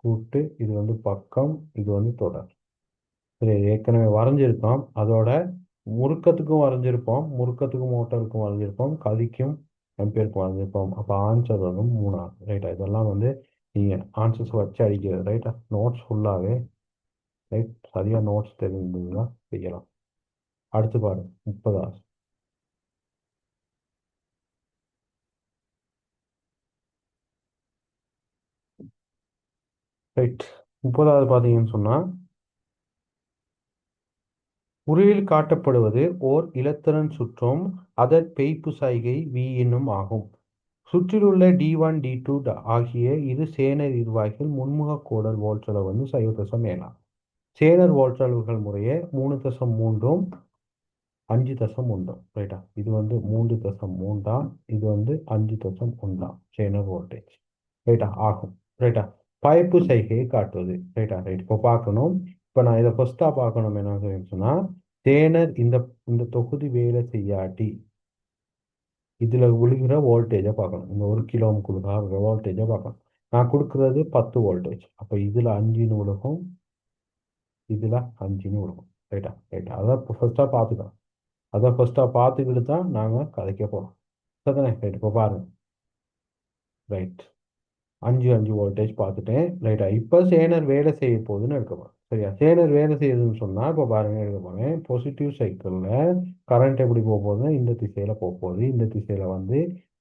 கூட்டு, இது வந்து பக்கம், இது வந்து தொடர். சரி, இது ஏற்கனவே வரைஞ்சிருக்கோம். அதோட முறுக்கத்துக்கும் வரைஞ்சிருப்போம், முறுக்கத்துக்கும் மோட்டருக்கும் வரைஞ்சிருப்போம், கதிக்கும் எம்பேருக்கும் வரைஞ்சிருப்போம். அப்போ ஆன்சர் வந்து 3 ரைட்டா? இதெல்லாம் வந்து நீங்கள் ஆன்சர்ஸ் வச்சு அடிக்கிறது ரைட்டா? நோட்ஸ் ஃபுல்லாகவே ரைட், சரியாக நோட்ஸ் தெரிஞ்சுன்னா செய்யலாம். அடுத்து பாருங்க 30வது. ரைட். 30வது பார்த்தீங்கன்னு சொன்னால் உருவில் காட்டப்படுவது ஓர் இலத்திரன் சுற்றும் அதன் பெய்ப்பு சைகை V என்னும் ஆகும். சுற்றிலுள்ள D1 D2 ஆகிய இரு சேனர் இருவாய்கள் முன்முக கோடல் வோல்ட்ஸளவு வந்து 0.7. சேனர் வோல்ட்ஸளவுகள் முறையே 3.3 5.1. ரைட்டா? இது வந்து 3.3, இது வந்து 5.1 சேனர் வோல்டேஜ் ரைட்டா ஆகும். ரைட்டா? பாய்ப்பு சைகையை காட்டுவது. ரைட்டா? ரைட். இப்போ பார்க்கணும். இப்போ நான் இதை ஃபர்ஸ்டா பார்க்கணும். என்ன சொன்னா சேனர் இந்த இந்த தொகுதி வேலை செய்யாட்டி இதுல விழுகிற வோல்டேஜை பார்க்கணும். இந்த 1 கிலோ கொடுக்குற வோல்டேஜை பார்க்கணும். நான் கொடுக்கறது 10 வோல்டேஜ். அப்போ இதுல 5ன்னு விழுகும், இதுல 5ன்னு விழுகும். ரைட்டா? ரைட்டா? அதான் இப்போ ஃபர்ஸ்டா பார்த்துக்கலாம். அதை ஃபர்ஸ்டா பார்த்துக்கிட்டு தான் நாங்கள் கதைக்க போகிறோம். சரிதானே? ரைட். இப்போ பாருங்க. ரைட். 5 வோல்டேஜ் பார்த்துட்டேன். ரைட்டா? இப்போ சேனர் வேலை செய்ய போகுதுன்னு எடுக்க போகிறேன். சரியா? சேனர் வேலை செய்யுதுன்னு சொன்னால் இப்போ பாருங்க எடுக்க போகிறேன். பாசிட்டிவ் சைக்கிளில் கரண்ட் எப்படி போக போகுதுன்னா இந்த திசையில் போக போகுது. இந்த திசையில் வந்து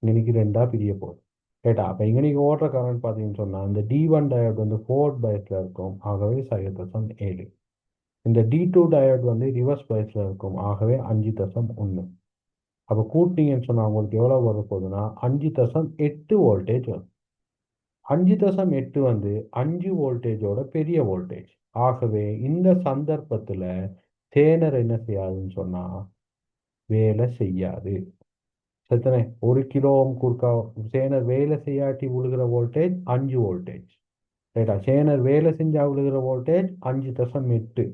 இன்னைக்கு 2ஆக பிரிய போகுது. ரைட்டா? அப்போ இங்கே நீங்கள் ஓடுற கரண்ட் பார்த்தீங்கன்னு சொன்னால் இந்த D1 டயோட் வந்து ஃபோர்வர்ட் பயஸில் இருக்கும். ஆகவே 0.7. இந்த D2 டயோட் வந்து ரிவர்ஸ் பயஸில் இருக்கும். ஆகவே 5.1. அப்போ கூட்டிங்கன்னு சொன்னால் உங்களுக்கு எவ்வளோ வர போகுதுன்னா 5.8 வோல்டேஜ் வரும். 5.8 வந்து 5 வோல்டேஜோட பெரிய வோல்டேஜ். ஆகவே இந்த சந்தர்ப்பத்தில் சேனர் என்ன செய்யாதுன்னு சொன்னால் வேலை செய்யாது. எத்தனை 1 கிலோ ஓம் குறுக்கா சேனர் வேலை செய்யாட்டி விழுகிற வோல்டேஜ் 5 வோல்டேஜ். ரைட்டா? சேனர் வேலை செஞ்சா விழுகிற வோல்டேஜ் 5.8.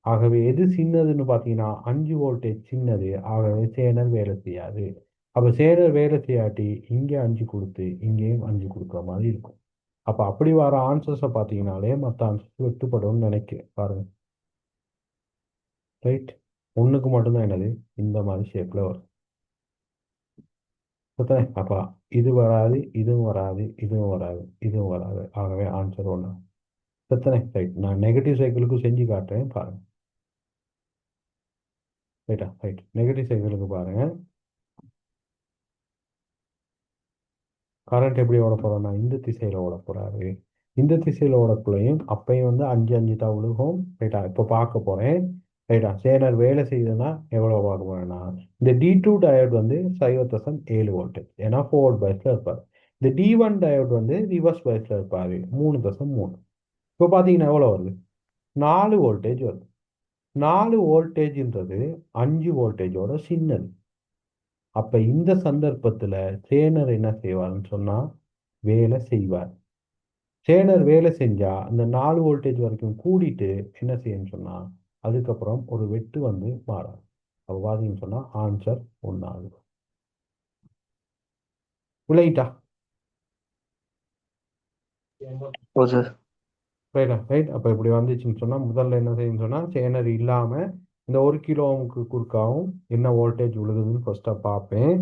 ஆகவே எது சின்னதுன்னு பார்த்தீங்கன்னா 5 வோல்டேஜ் சின்னது. ஆகவே சேனர் வேலை செய்யாது. அப்போ சேனர் வேலை செய்யாட்டி இங்கே 5 கொடுத்து இங்கேயும் 5 கொடுக்குற மாதிரி இருக்கும். அப்போ அப்படி வர ஆன்சர்ஸை பார்த்தீங்கன்னாலே மற்ற ஆன்சர்ஸ் வெட்டுப்படும்னு நினைக்கிறேன். பாருங்க. ரைட். ஒன்றுக்கு மட்டும்தான் என்னது இந்த மாதிரி ஷேப்பில் வரும். அப்போ இது வராது, இதுவும் வராது, இதுவும் வராது, இதுவும் வராது. ஆகவே ஆன்சர் 1. எத்தனை ரைட்? நான் நெகட்டிவ் சைக்கிளுக்கும் செஞ்சு காட்டுறேன் பாருங்க. ரைட்டா? ரைட். நெகட்டிவ் சைக்கிளுக்கு பாருங்க. கரண்ட் எப்படி ஓட போறோம்னா இந்த திசையில ஓட போறாரு. இந்த திசையில ஓடக்குள்ளையும் அப்பையும் வந்து 5 தான் விழுகும். ரைட்டா? இப்போ பார்க்க போறேன். ரைட்டா? சேனர் வேலை செய்யுதுன்னா எவ்வளோ பார்க்க போறேன்னா இந்த D2 டயோட் வந்து 0.7 வோல்டேஜ். ஏன்னா ஃபோர்வர்ட் பயஸ்ல இருப்பார். இந்த D1 டயோட் வந்து ரிவர்ஸ் பயஸ்ல இருப்பாரு. 3.3. இப்போ பார்த்தீங்கன்னா எவ்வளோ வருது? 4 வோல்டேஜ் வருது. 4 வோல்டேஜ்ன்றது 5 வோல்டேஜோட சின்னது. அப்ப இந்த சந்தர்ப்பத்துல சேனர் என்ன செய்வார்னு சொன்னா வேலை செய்வார். சேனர் வேலை செஞ்சா அந்த 4 வோல்டேஜ் வரைக்கும் கூடிட்டு என்ன செய்யணும்னு சொன்னா அதுக்கப்புறம் ஒரு வெட்டு வந்து மாறும். அப்போ பார்த்தீங்கன்னு சொன்னா ஆன்சர் ஒன்றாகுது. விளையிட்டா ஓ சார். ரைட்டா ரைட். அப்போ இப்படி வந்துச்சுன்னு சொன்னால் முதல்ல என்ன செய்யணும்னு சொன்னால் சேனர் இல்லாமல் இந்த 1 கிலோ ஓமுக்கு குறுக்காவும் என்ன வோல்டேஜ் விழுகுதுன்னு ஃபர்ஸ்ட்டாக பார்ப்பேன்.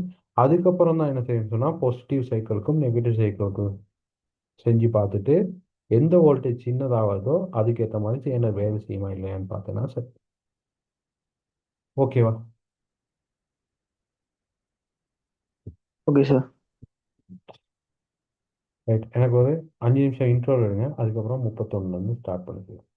அதுக்கப்புறம் தான் என்ன செய்யணும்னு சொன்னால் பாசிட்டிவ் சைக்கிளுக்கும் நெகட்டிவ் சைக்கிளுக்கும் செஞ்சு பார்த்துட்டு எந்த வோல்டேஜ் சின்னதாகுதோ அதுக்கேற்ற மாதிரி சேனர் வேலை செய்யுமா இல்லையான்னு பார்த்தேன்னா சரி. ஓகேவா? Okay sir. ரைட். எனக்கு ஒரு 5 நிமிஷம் இன்ட்ரோ எடுங்க, அதுக்கப்புறம் 31லேருந்து ஸ்டார்ட் பண்ணிக்கலாம்.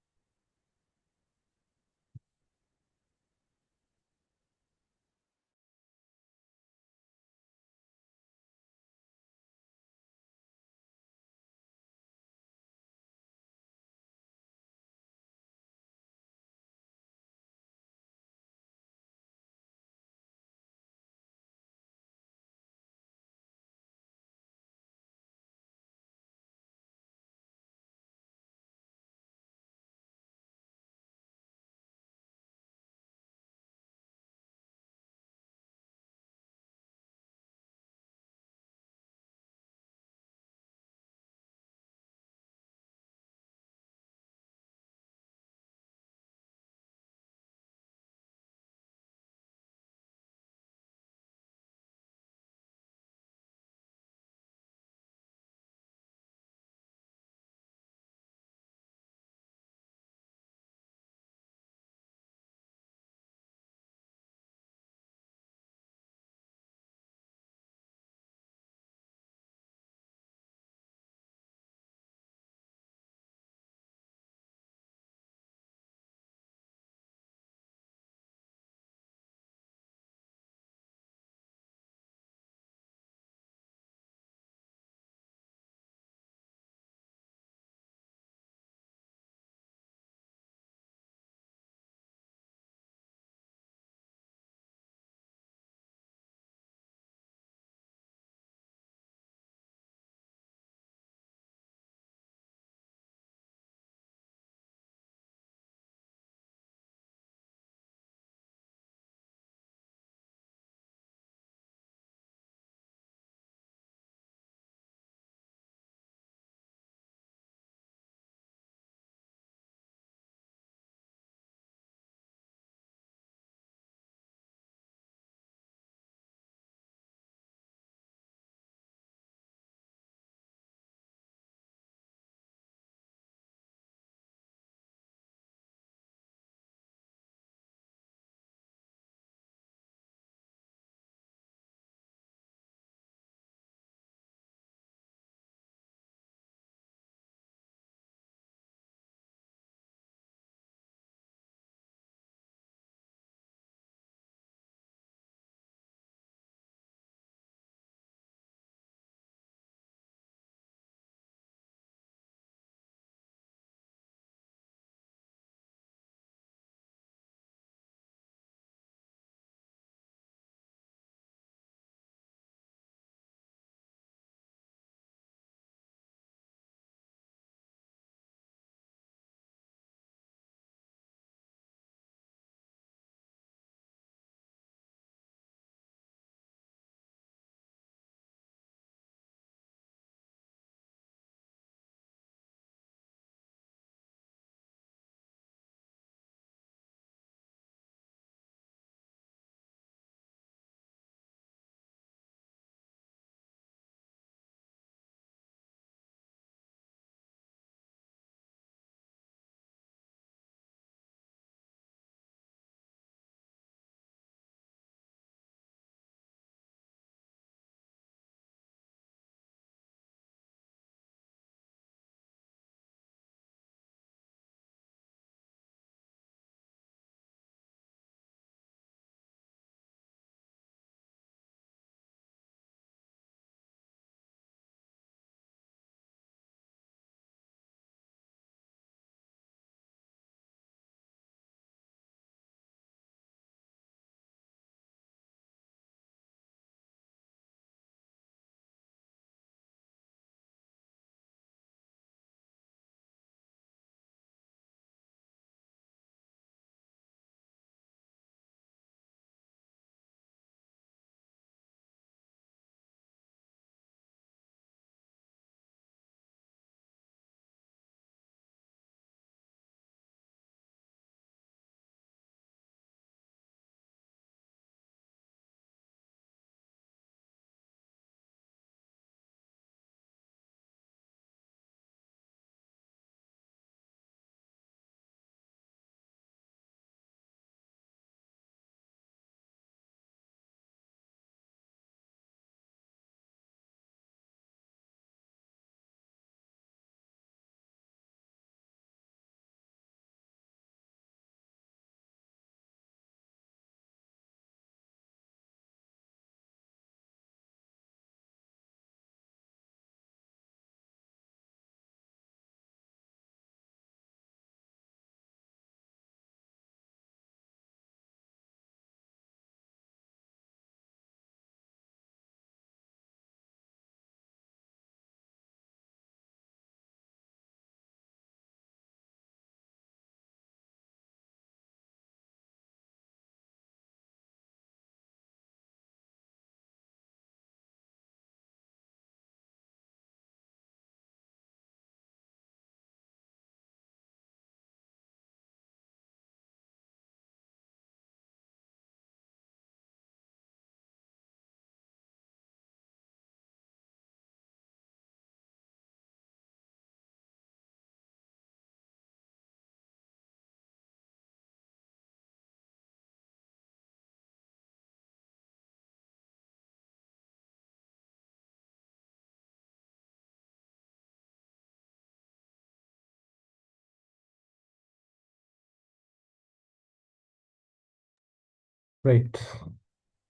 ரைட்.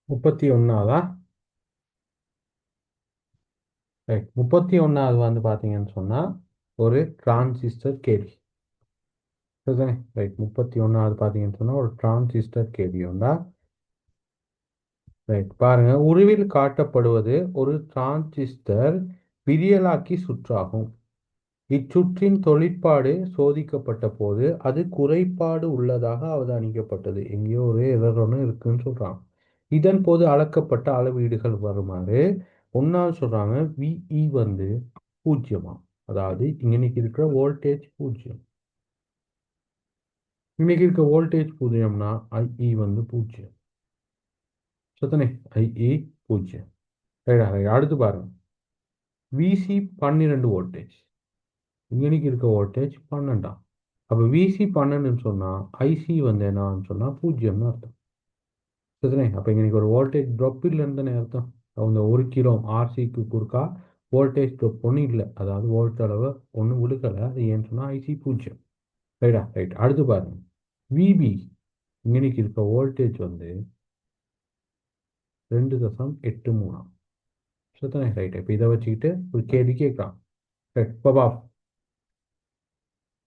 31ஆவதா? ரைட். 31ஆவது வந்து பார்த்தீங்கன்னு சொன்னால் ஒரு டிரான்சிஸ்டர் கேள்வி. சரிதானே? ரைட். 31ஆவது பார்த்தீங்கன்னு சொன்னால் ஒரு டிரான்சிஸ்டர் கேள்வி உண்டா? ரைட். பாருங்க, உருவில் காட்டப்படுவது ஒரு டிரான்சிஸ்டர் விரியலாக்கி சுற்றாகும். இச்சுற்றின் தொழிற்பாடு சோதிக்கப்பட்ட போது அது குறைபாடு உள்ளதாக அவதானிக்கப்பட்டது. எங்கேயோ ஒரு எரர் ஒன்று இருக்குன்னு சொல்றாங்க. இதன் போது அளக்கப்பட்ட அளவீடுகள் வருமாறு ஒன்றாவது சொல்றாங்க விஇ வந்து 0. அதாவது இன்னைக்கு இருக்கிற வோல்டேஜ் 0. இன்னைக்கு இருக்க வோல்டேஜ் 0னா ஐஇ வந்து 0. சத்தனே ஐஇ 0. அடுத்து பாருங்க, விசி 12 வோல்டேஜ். இன்னைக்கு இருக்க வோல்டேஜ் 12. அப்போ விசி 12ன்னு சொன்னால் ஐசி வந்து என்னன்னு சொன்னால் 0ன்னு அர்த்தம். சரிதானே? அப்போ இன்னைக்கு ஒரு வோல்டேஜ் ட்ராப் இல்லைன்னு தானே அர்த்தம். அவங்க 1 கிலோ ஆர்சிக்கு குறுக்கா வோல்டேஜ் ட்ராப் ஒன்றும் இல்லை. அதாவது வோல்ட் அளவு ஒன்றும் விழுக்கலை. அது ஏன்னு சொன்னால் ஐசி 0. ரைட்டா? ரைட். அடுத்து பாருங்க, விபி இன்னைக்கு இருக்க வோல்டேஜ் வந்து 2.83. சரிதானே? ரைட். இப்போ இதை வச்சுக்கிட்டு ஒரு கேள்வி கேட்கலாம். ரைட். பாபா,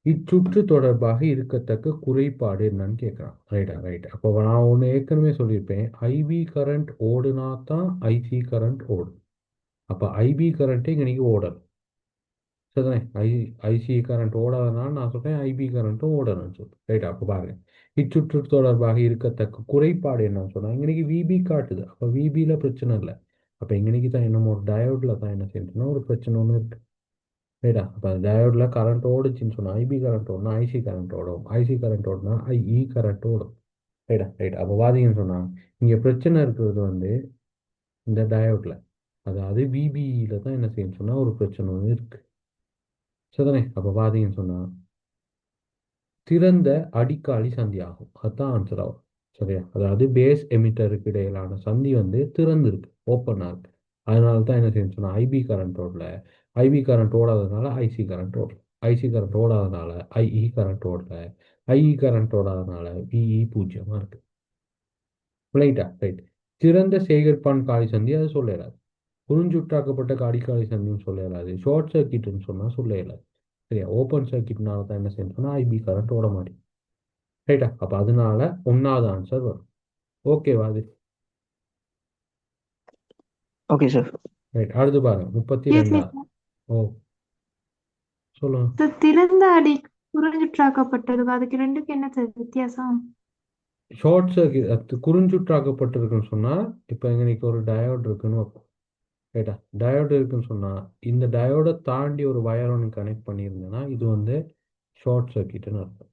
இச்சுற்று தொடர்பாக இருக்கத்தக்க குறைபாடு என்னன்னு கேட்குறான். ரைட்டா? ரைட். அப்போ நான் ஒன்று ஏற்கனவே சொல்லியிருப்பேன், ஐபி கரண்ட் ஓடுனா தான் ஐசி கரண்ட் ஓடும். அப்போ ஐபி கரண்ட்டே இன்னைக்கு ஓடணும். சரிதானே? ஐசி கரண்ட் ஓடாதனால நான் சொல்கிறேன் ஐபி கரண்ட்டும் ஓடணும்னு சொல்லுவேன். ரைட்டா? அப்போ பாருங்க, இச்சுற்று தொடர்பாக இருக்கத்தக்க குறைபாடு என்னன்னு சொன்னால் இன்னைக்கு விபி காட்டுது. அப்போ விபியில் பிரச்சனை இல்லை. அப்போ இன்னைக்கு தான் என்னமோ ஒரு டயோடில் தான் என்ன செய்யணும்னா ஒரு பிரச்சனை ஒன்று இருக்குது. ரைட்டா? அப்போ அந்த டயோடில் கரண்ட் ஓடுச்சுன்னு சொன்னால் ஐபி கரண்ட் ஓடனா ஐசி கரண்ட் ஓடும். ஐசி கரண்ட் ஓடனா ஐஇ கரண்ட் ஓடும். ரைட்டா? ரைட். அப்போ பார்த்தீங்கன்னு சொன்னால் இங்கே பிரச்சனை இருக்கிறது வந்து இந்த டயோடில், அதாவது விபிஇயில் தான் என்ன செய்யணும்னு சொன்னால் ஒரு பிரச்சனை ஒன்று இருக்குது. சரிதானே? அப்போ பார்த்தீங்கன்னு சொன்னால் திறந்த அடிக்காலி சந்தி ஆகும். அதுதான் ஆன்சர் ஆகும். சரியா? அதாவது பேஸ் எமிட்டருக்கு இடையிலான சந்தி வந்து திறந்துருக்கு, ஓப்பனாக இருக்கு. அதனால தான் என்ன செய்யணும்னு சொன்னால் ஐபி கரண்ட் ஓடல. ஐபி கரண்ட் ஓடாதனால ஐசி கரண்ட் ஓடல. ஐசி கரண்ட் ஓடாதனால ஐஇ கரண்ட் ஓடல. ஐஇ கரண்ட் ஓடாதனால விஇ 0 இருக்கு. ரைட்டா? ரைட். திறந்த சேகரிப்பான் காலி சந்தி அது சொல்ல இயலாது. குறுஞ்சுற்றாக்கப்பட்ட அடிக்காலி சந்தின்னு சொல்ல இயலாது. ஷார்ட் சர்க்கிட்னு சொன்னால் சொல்ல இயலாது. சரியா? ஓப்பன் சர்க்கிட்னால தான் என்ன செய்யணும் சொன்னால் ஐபி கரண்ட் ஓட மாட்டேங்குது. ரைட்டா? அப்போ அதனால 1வது ஆன்சர் வரும். ஓகேவா அது? Okay sir. ரைட். அடுத்து பாருங்க, 32. ஓ, சொல்லுங்க. சார், திறந்த அடி புரிஞ்சுற்றாக்கப்பட்டது, அதுக்கு ரெண்டுக்கு என்ன சார் வித்தியாசம்? ஷார்ட் சர்க்கிட் அது குறுஞ்சுற்றாக்கப்பட்டிருக்குன்னு சொன்னால் இப்போ இன்னைக்கு ஒரு டயோடு இருக்குன்னு வைப்போம். ரைட்டா? டயோடு இருக்குன்னு சொன்னால் இந்த டயோடை தாண்டி ஒரு வயர் ஒன்று கனெக்ட் பண்ணியிருந்தேன்னா இது வந்து ஷார்ட் சர்க்கிட்னு அர்த்தம்.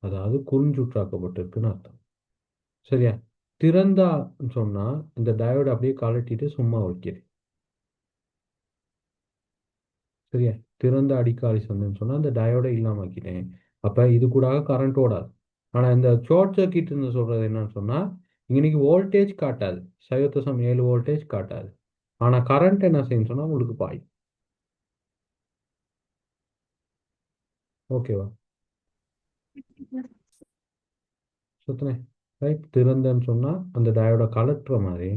அதாவது குறுஞ்சுற்றாக்கப்பட்டிருக்குன்னு அர்த்தம். சரியா? திறந்தான்னு சொன்னால் இந்த டயோடு அப்படியே கழட்டிட்டு சும்மா வைக்கிறேன். சரியா? திறந்த அடிக்காலி சந்தின்னு சொன்னால் அந்த டயோடை இல்லாமல் ஆக்கிட்டேன். அப்போ இது கூட கரண்ட் ஓடாது. ஆனால் இந்த ஷார்ட் சர்க்கிட்னு சொல்கிறது என்னன்னு சொன்னால் இன்னைக்கு வோல்டேஜ் காட்டாது, 7.7 வோல்டேஜ் காட்டாது. ஆனால் கரண்ட் என்ன செய்யணும்னு சொன்னால் உங்களுக்கு பாயும். ஓகேவா? சுத்தனே. ரைட். திறந்தன்னு சொன்னால் அந்த டயோடை கலட்டுற மாதிரி,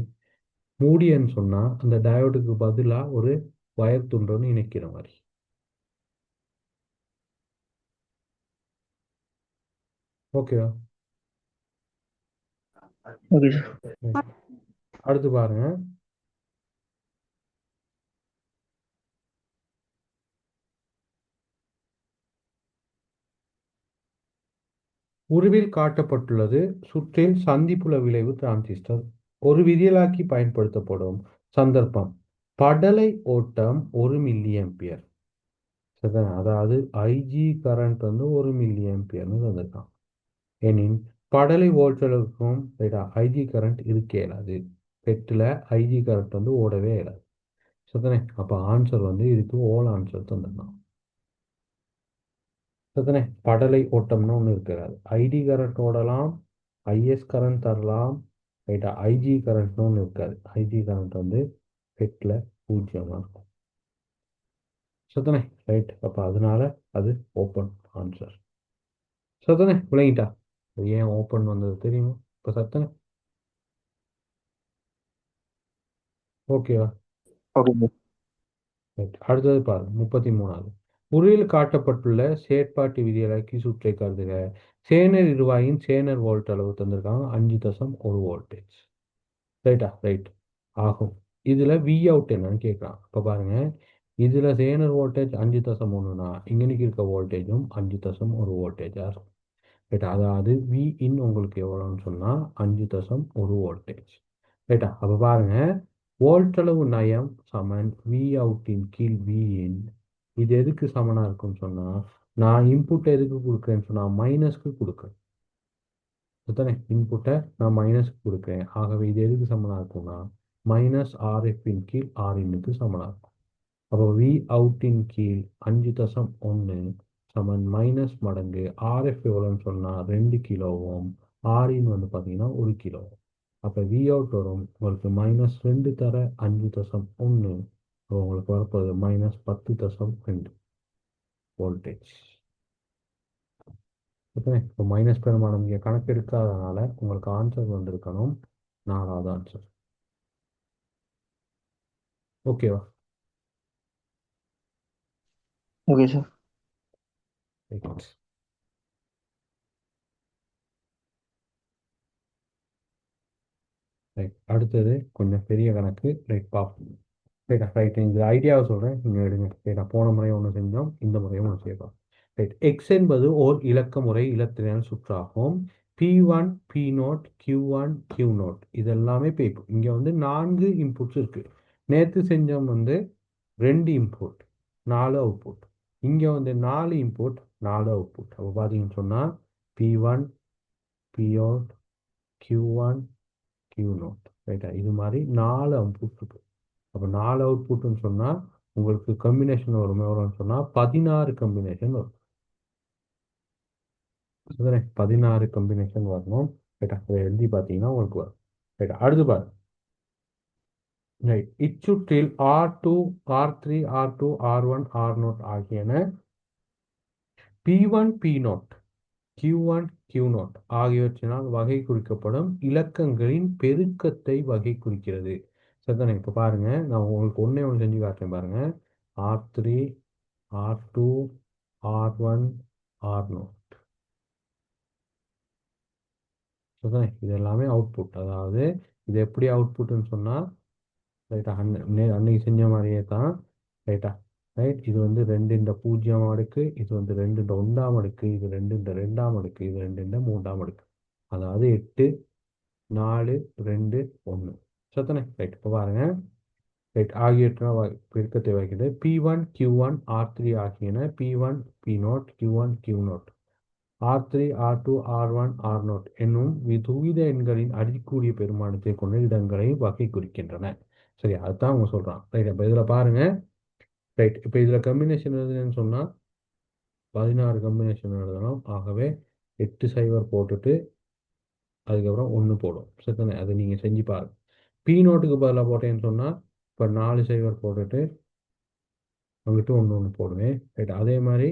மூடியன்னு சொன்னால் அந்த டயோடுக்கு பதிலாக ஒரு வயர் துண்டோன்னு இணைக்கிற மாதிரி. ஓகேவா? Okay sir. ரைட். அடுத்து பாருங்க, உருவில் காட்டப்பட்டுள்ளது சுற்றில் சந்திப்புல விளைவு டிரான்சிஸ்டர் ஒரு விதியலாக்கி பயன்படுத்தப்படும் சந்தர்ப்பம் படலை ஓட்டம் 1 மில்லியம்பியர். சரிதானே? அதாவது ஐஜி கரண்ட் வந்து 1 மில்லியம்பியர்னு தந்திருக்கான். எனின் படலை ஓட்டுறதுக்கும் ஐஜி கரண்ட் இருக்க இயலாது. பெட்டில் ஐஜி கரண்ட் வந்து ஓடவே இயலாது. சரிதானே? அப்போ ஆன்சர் வந்து இதுக்கு ஓல் ஆன்சர் தந்திருக்கான். சரிதானே? படலை ஓட்டம்னு ஒன்று இருக்கிறாரு. ஐடி கரண்ட் ஓடலாம், ஐஎஸ் கரண்ட் தரலாம். ரைட்டா? ஐஜி கரண்ட்னு ஒன்று இருக்காது. ஐஜி கரண்ட் வந்து ஹெட்டில் 0 இருக்கும். சரிதானே? ரைட். அப்போ அதனால அது ஓப்பன் ஆன்சர். சரிதானே? விளங்கிட்டா? ஏன் ஓப்பன் வந்தது தெரியுமா? இப்போ சத்தனை ஓகேவா? Okay sir. ரைட். அடுத்தது பாருங்க 33வது. உரையில் காட்டப்பட்டுள்ள செயற்பாட்டு விதிவிலக்கு சுற்றை கருதுக. சேனர் இருவாயின் சேனர் வோல்ட் அளவு தந்திருக்காங்க 5.1 வோல்டேஜ். ரைட்டா? ரைட். ஆகும். இதுல வி அவுட் என்னன்னு கேட்கலாம். இப்போ பாருங்க, இதுல சேனர் வோல்டேஜ் 5.1னா இங்கனைக்கு இருக்க வோல்டேஜும் 5.1 வோல்டேஜா இருக்கும். ரைட்டா? அதாவது வி இன் உங்களுக்கு எவ்வளோன்னு சொன்னா 5.1 வோல்டேஜ். ரைட்டா? அப்போ பாருங்க, வோல்ட்டளவு நயம் சமன் வி அவுட்டின் கீழ் வி இன். இது எதுக்கு சமனா இருக்குன்னு சொன்னா, நான் இன்புட் எதுக்கு கொடுக்குறேன்னு சொன்னா மைனஸ்க்கு கொடுக்குறேன். அதுதானே, இன்புட்டை நான் மைனஸ்க்கு கொடுக்குறேன். ஆகவே இது எதுக்கு சமனா இருக்கும்னா மைனஸ் ஆர்எஃபின் கீழ் ஆர்இன்னுக்கு சமனா இருக்கும். அப்போ வி அவுட்டின் கீழ் 5.1 சமன் மைனஸ் மடங்கு ஆர்எஃப் எவ்வளோன்னு சொன்னால் 2 கிலோ ஓம், ஆர்இன் வந்து பார்த்தீங்கன்னா 1 கிலோ ஓம். அப்போ வி அவுட் வரும் உங்களுக்கு -2 தர 5.1. உங்களுக்கு வரப்போகுது -10.2 வோல்டேஜ். ஓகே, இப்போ மைனஸ் பெருமானம் இங்கே கணக்கு எடுக்காதனால உங்களுக்கு ஆன்சர் வந்திருக்கணும் 4வது ஆன்சர். ஓகேவா? Okay sir. ரைட். ரைட். அடுத்தது கொஞ்சம் பெரிய கணக்கு. ரைட், பார்ப்போம். ரைட்டா? ரைட். இந்த ஐடியாவை சொல்கிறேன், நீங்கள் எடுங்க. ரைட்டா? போன முறையும் ஒன்று செஞ்சோம், இந்த முறையும் ஒன்று செய்யலாம். ரைட். எக்ஸ் என்பது ஓர் இலக்க முறை இலத்திரன் சுற்றாகும். P1 P0 Q1 Q0 இதெல்லாமே இப்போ இங்கே வந்து 4 இன்புட்ஸ் இருக்குது. நேற்று செஞ்சோம் வந்து 2 இன்புட் 4 அவுட்புட். இங்கே வந்து 4 இன்புட் 4 அவுட்புட். அப்போ பார்த்தீங்கன்னு சொன்னால் P1 P0 Q1 Q0. ரைட்டா? இது மாதிரி 4 அவுட்புட் இருக்கு. அப்போ 4 அவுட்புட்னு சொன்னால் உங்களுக்கு கம்பினேஷன் வரும் எவ்வளோன்னு சொன்னால் 16 கம்பினேஷன் வரும். சரிதானே? 16 கம்பினேஷன் வரணும். ரைட்டா? அதை எழுதி பார்த்தீங்கன்னா உங்களுக்கு வரும். ரைட்டா? அடுத்து பாரு. Right. இச்சுற்றில் R2 R3 R2 R1 R0 ஆகியன P1 P0 Q1 Q0 ஆகியவற்றினால் வகை குறிக்கப்படும் இலக்கங்களின் பெருக்கத்தை வகை குறிக்கிறது. சரிதானே? இப்போ பாருங்க, நான் உங்களுக்கு ஒன்றே ஒன்று செஞ்சு காட்டுறேன் பாருங்க. R3 R2 R1 R0. சரிதானே? இது எல்லாமே அவுட்புட். அதாவது இது எப்படி அவுட்புட்னு சொன்னால், ரைட்டா, அன்னைக்கு செஞ்ச மாதிரியே தான். ரைட்டா? ரைட். இது வந்து 2 இந்த 0 அடுக்கு, இது வந்து 2 இந்த 1ஆம் அடுக்கு, இது 2 இந்த 2ஆம் அடுக்கு, இது 2 இந்த 3ஆம் அடுக்கு. அதாவது 8 4 2 1. சரிதானே? ரைட். இப்போ பாருங்க, ரைட், ஆகியவற்றால் பெருக்கத்தை வைக்கிறது. P1 Q1 R3 ஆகியன P1 P0 Q1 Q0 R3 R2 R1 R0 என்னும் துவித எண்களின் அடிக்கூடிய பெருமானத்தை கொண்ட இடங்களை வகை குறிக்கின்றன. சரி, அதுதான் அவங்க சொல்றான். ரைட். இப்போ இதில் பாருங்க. ரைட். இப்போ இதில் கம்பினேஷன் எழுதுன்னு சொன்னால் 16 கம்பினேஷன் எழுதணும். ஆகவே 8 சைவர் போட்டுட்டு அதுக்கப்புறம் 1 போடும். சரிதானே? அதை நீங்கள் செஞ்சு பாருங்க. P0க்கு பதிலாக போட்டேன்னு சொன்னால் இப்போ 4 சைவர் போட்டுட்டு அங்கிட்டு 1 போடுவேன். ரைட். அதே மாதிரி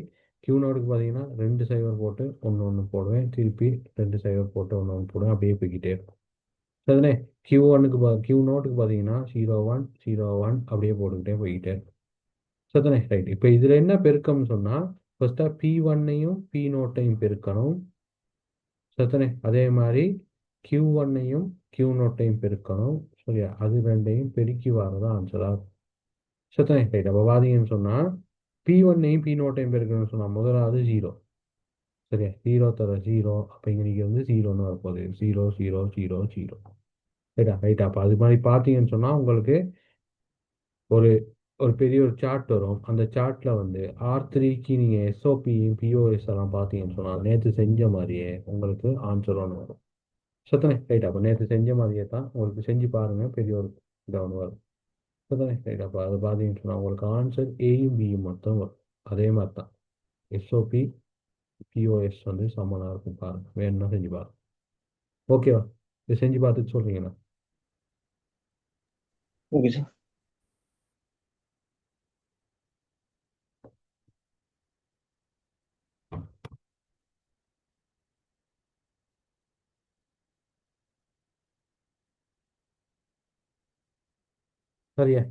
Q0க்கு பார்த்தீங்கன்னா 2 சைவர் போட்டு 1 போடுவேன். திருப்பி 2 சைவர் போட்டு 1 போடுவேன். அப்படியே போய்கிட்டே இருக்கும். சரிதானே? Q0க்கு பார்த்தீங்கன்னா 01 01 அப்படியே போட்டுக்கிட்டே போய்கிட்டே இருக்கும். சரிதானே? ரைட். இப்போ இதில் என்ன பெருக்கம்னு சொன்னால், ஃபர்ஸ்ட்டாக P1ஐயும் P0ஐயும் பெருக்கணும். சரிதானே? அதே மாதிரி Q1ஐயும் Q0ஐயும் பெருக்கணும். சரியா? அது ரெண்டையும் பெருக்கி வரதான் ஆன்சராக இருக்கும். சரிதானே? ரைட். அப்போ பார்த்தீங்கன்னு சொன்னால் P1ஐயும் P0ஐயும் பெருக்கணும்னு சொன்னால் முதலாவது 0. சரியா? 0 தர 0. அப்போ இங்கே வந்து 0ன்னு வரப்போகுது. 0 0 0 0. ரைட்டா? ரைட்டா? அப்போ அது மாதிரி பார்த்தீங்கன்னு சொன்னால் உங்களுக்கு ஒரு ஒரு பெரிய ஒரு சார்ட் வரும். அந்த சார்ட்டில் வந்து R3க்கு நீங்கள் எஸ்ஓபியும் பிஓஎஸ் எல்லாம் பார்த்தீங்கன்னு சொன்னால் நேற்று செஞ்ச மாதிரியே உங்களுக்கு ஆன்சர் ஒன்று வரும். சத்தனே? ரைட். அப்போ நேற்று செஞ்ச மாதிரியே தான் உங்களுக்கு செஞ்சு பாருங்கள், பெரிய ஒரு இதாக ஒன்று வரும். சத்தனே? ரைட். அப்போ அது பார்த்தீங்கன்னு சொன்னால் உங்களுக்கு ஆன்சர் ஏயும் பியும் மட்டும் வரும். அதே மாதிரி தான் எஸ்ஓபி பிஓஎஸ் வந்து சமனாக இருக்கும். பாருங்கள், வேணும்னா செஞ்சு பாருங்கள். ஓகேவா? இதை செஞ்சு பார்த்துட்டு சொல்கிறீங்களா? Okay sir. சரியா?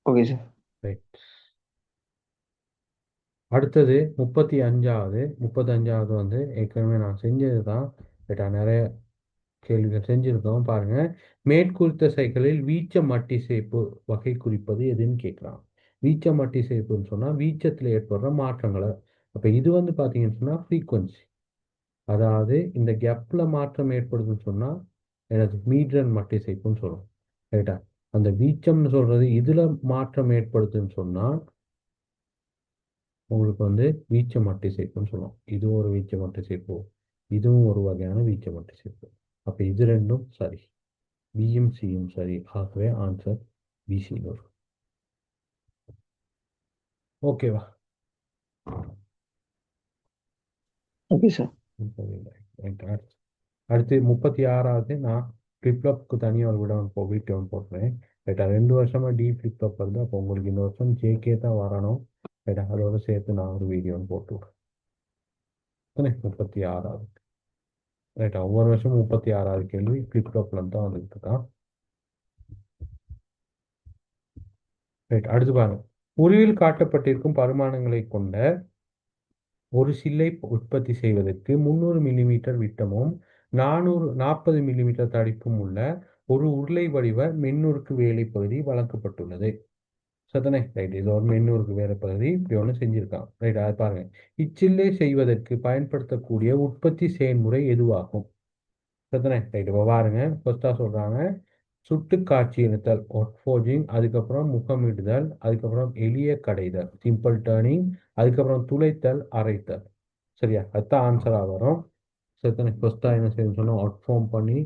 Okay sir. ரைட். அடுத்தது 35வது வந்து ஏற்கனவே நான் செஞ்சது தான். ரைட்டா, நிறைய கேள்விகள் செஞ்சிருக்கோம் பாருங்க. மேற்குறித்த சைக்கிளில் வீச்ச மட்டிசைப்பு வகை குறிப்பது எதுன்னு கேட்கலாம். வீச்ச மட்டிசைப்புன்னு சொன்னா வீச்சத்தில் ஏற்படுற மாற்றங்களை. அப்ப இது வந்து பாத்தீங்கன்னு சொன்னா ஃப்ரீக்வன்சி, அதாவது இந்த கேப்ல மாற்றம் ஏற்படுதுன்னு சொன்னா எனது மீட்ரன் மட்டிசைப்புன்னு சொல்லுவோம். ரைட்டா, அந்த வீச்சம்னு சொல்றது இதுல மாற்றம் ஏற்படுதுன்னு சொன்னா உங்களுக்கு வந்து வீச்ச மட்டிசைப்புன்னு சொல்லுவோம். இது ஒரு வீச்ச மட்டிசைப்பு, இதுவும் ஒரு வகையான வீச்ச மட்டிசைப்பு. அப்ப இது ரெண்டும் சரி, பியும் சியும் சரி. ஆகவே ஆன்சர் பிசின்னு வரும். ஓகேவா? Okay sir. அடுத்து 36வது நான் ஃப்ளிப்ளாப்க்கு தனியாக ஒரு வீடியோ போடுறேன். ரைட்டா, 2 வருஷமா டி ஃப்ளிப்ளாப் வருது. அப்போ உங்களுக்கு இந்த வருஷம் ஜேகே தான் வரணும். ரைட்டா, அதோட சேர்த்து நான் ஒரு வீடியோ போட்டு விடுறேன். 36வது. ரைட்டா, ஒவ்வொரு வருஷமும் 36வது கேள்வி ஃப்ளிப்ளாப்ல தான் வந்துட்டு இருக்கான். ரைட், அடுத்து பாருங்க. உருவில் காட்டப்பட்டிருக்கும் பரிமாணங்களை கொண்ட ஒரு சில்லை உற்பத்தி செய்வதற்கு 300 மில்லிமீட்டர் விட்டமும் 40 மில்லிமீட்டர் தடிப்பும் உள்ள ஒரு உருளை வடிவ மென்னுருக்கு வேலை பகுதி வழங்கப்பட்டுள்ளது. சத்தனே ரைட், இது ஒரு மென்னுருக்கு வேலை பகுதி இப்படி ஒன்று செஞ்சிருக்கான். ரைட், அதை பாருங்க. இச்சில்லை செய்வதற்கு பயன்படுத்தக்கூடிய உற்பத்தி செயல்முறை எதுவாகும்? சத்தனே ரைட், இப்போ பாருங்க. ஃபர்ஸ்டா சொல்றாங்க சுட்டு காட்சி எழுத்தல் ஒர்க் ஃபோர்ஜிங், அதுக்கப்புறம் முகமிடுதல், அதுக்கப்புறம் எளிய கடைதல் சிம்பிள் டர்னிங், அதுக்கப்புறம் துளைத்தல் அரைத்தல். சரியா, அதுதான் ஆன்சராக வரும். சரி, ஃபர்ஸ்ட்டாக என்ன செய்யணும்னு சொன்னால் ஒர்க் ஃபார்ம் பண்ணி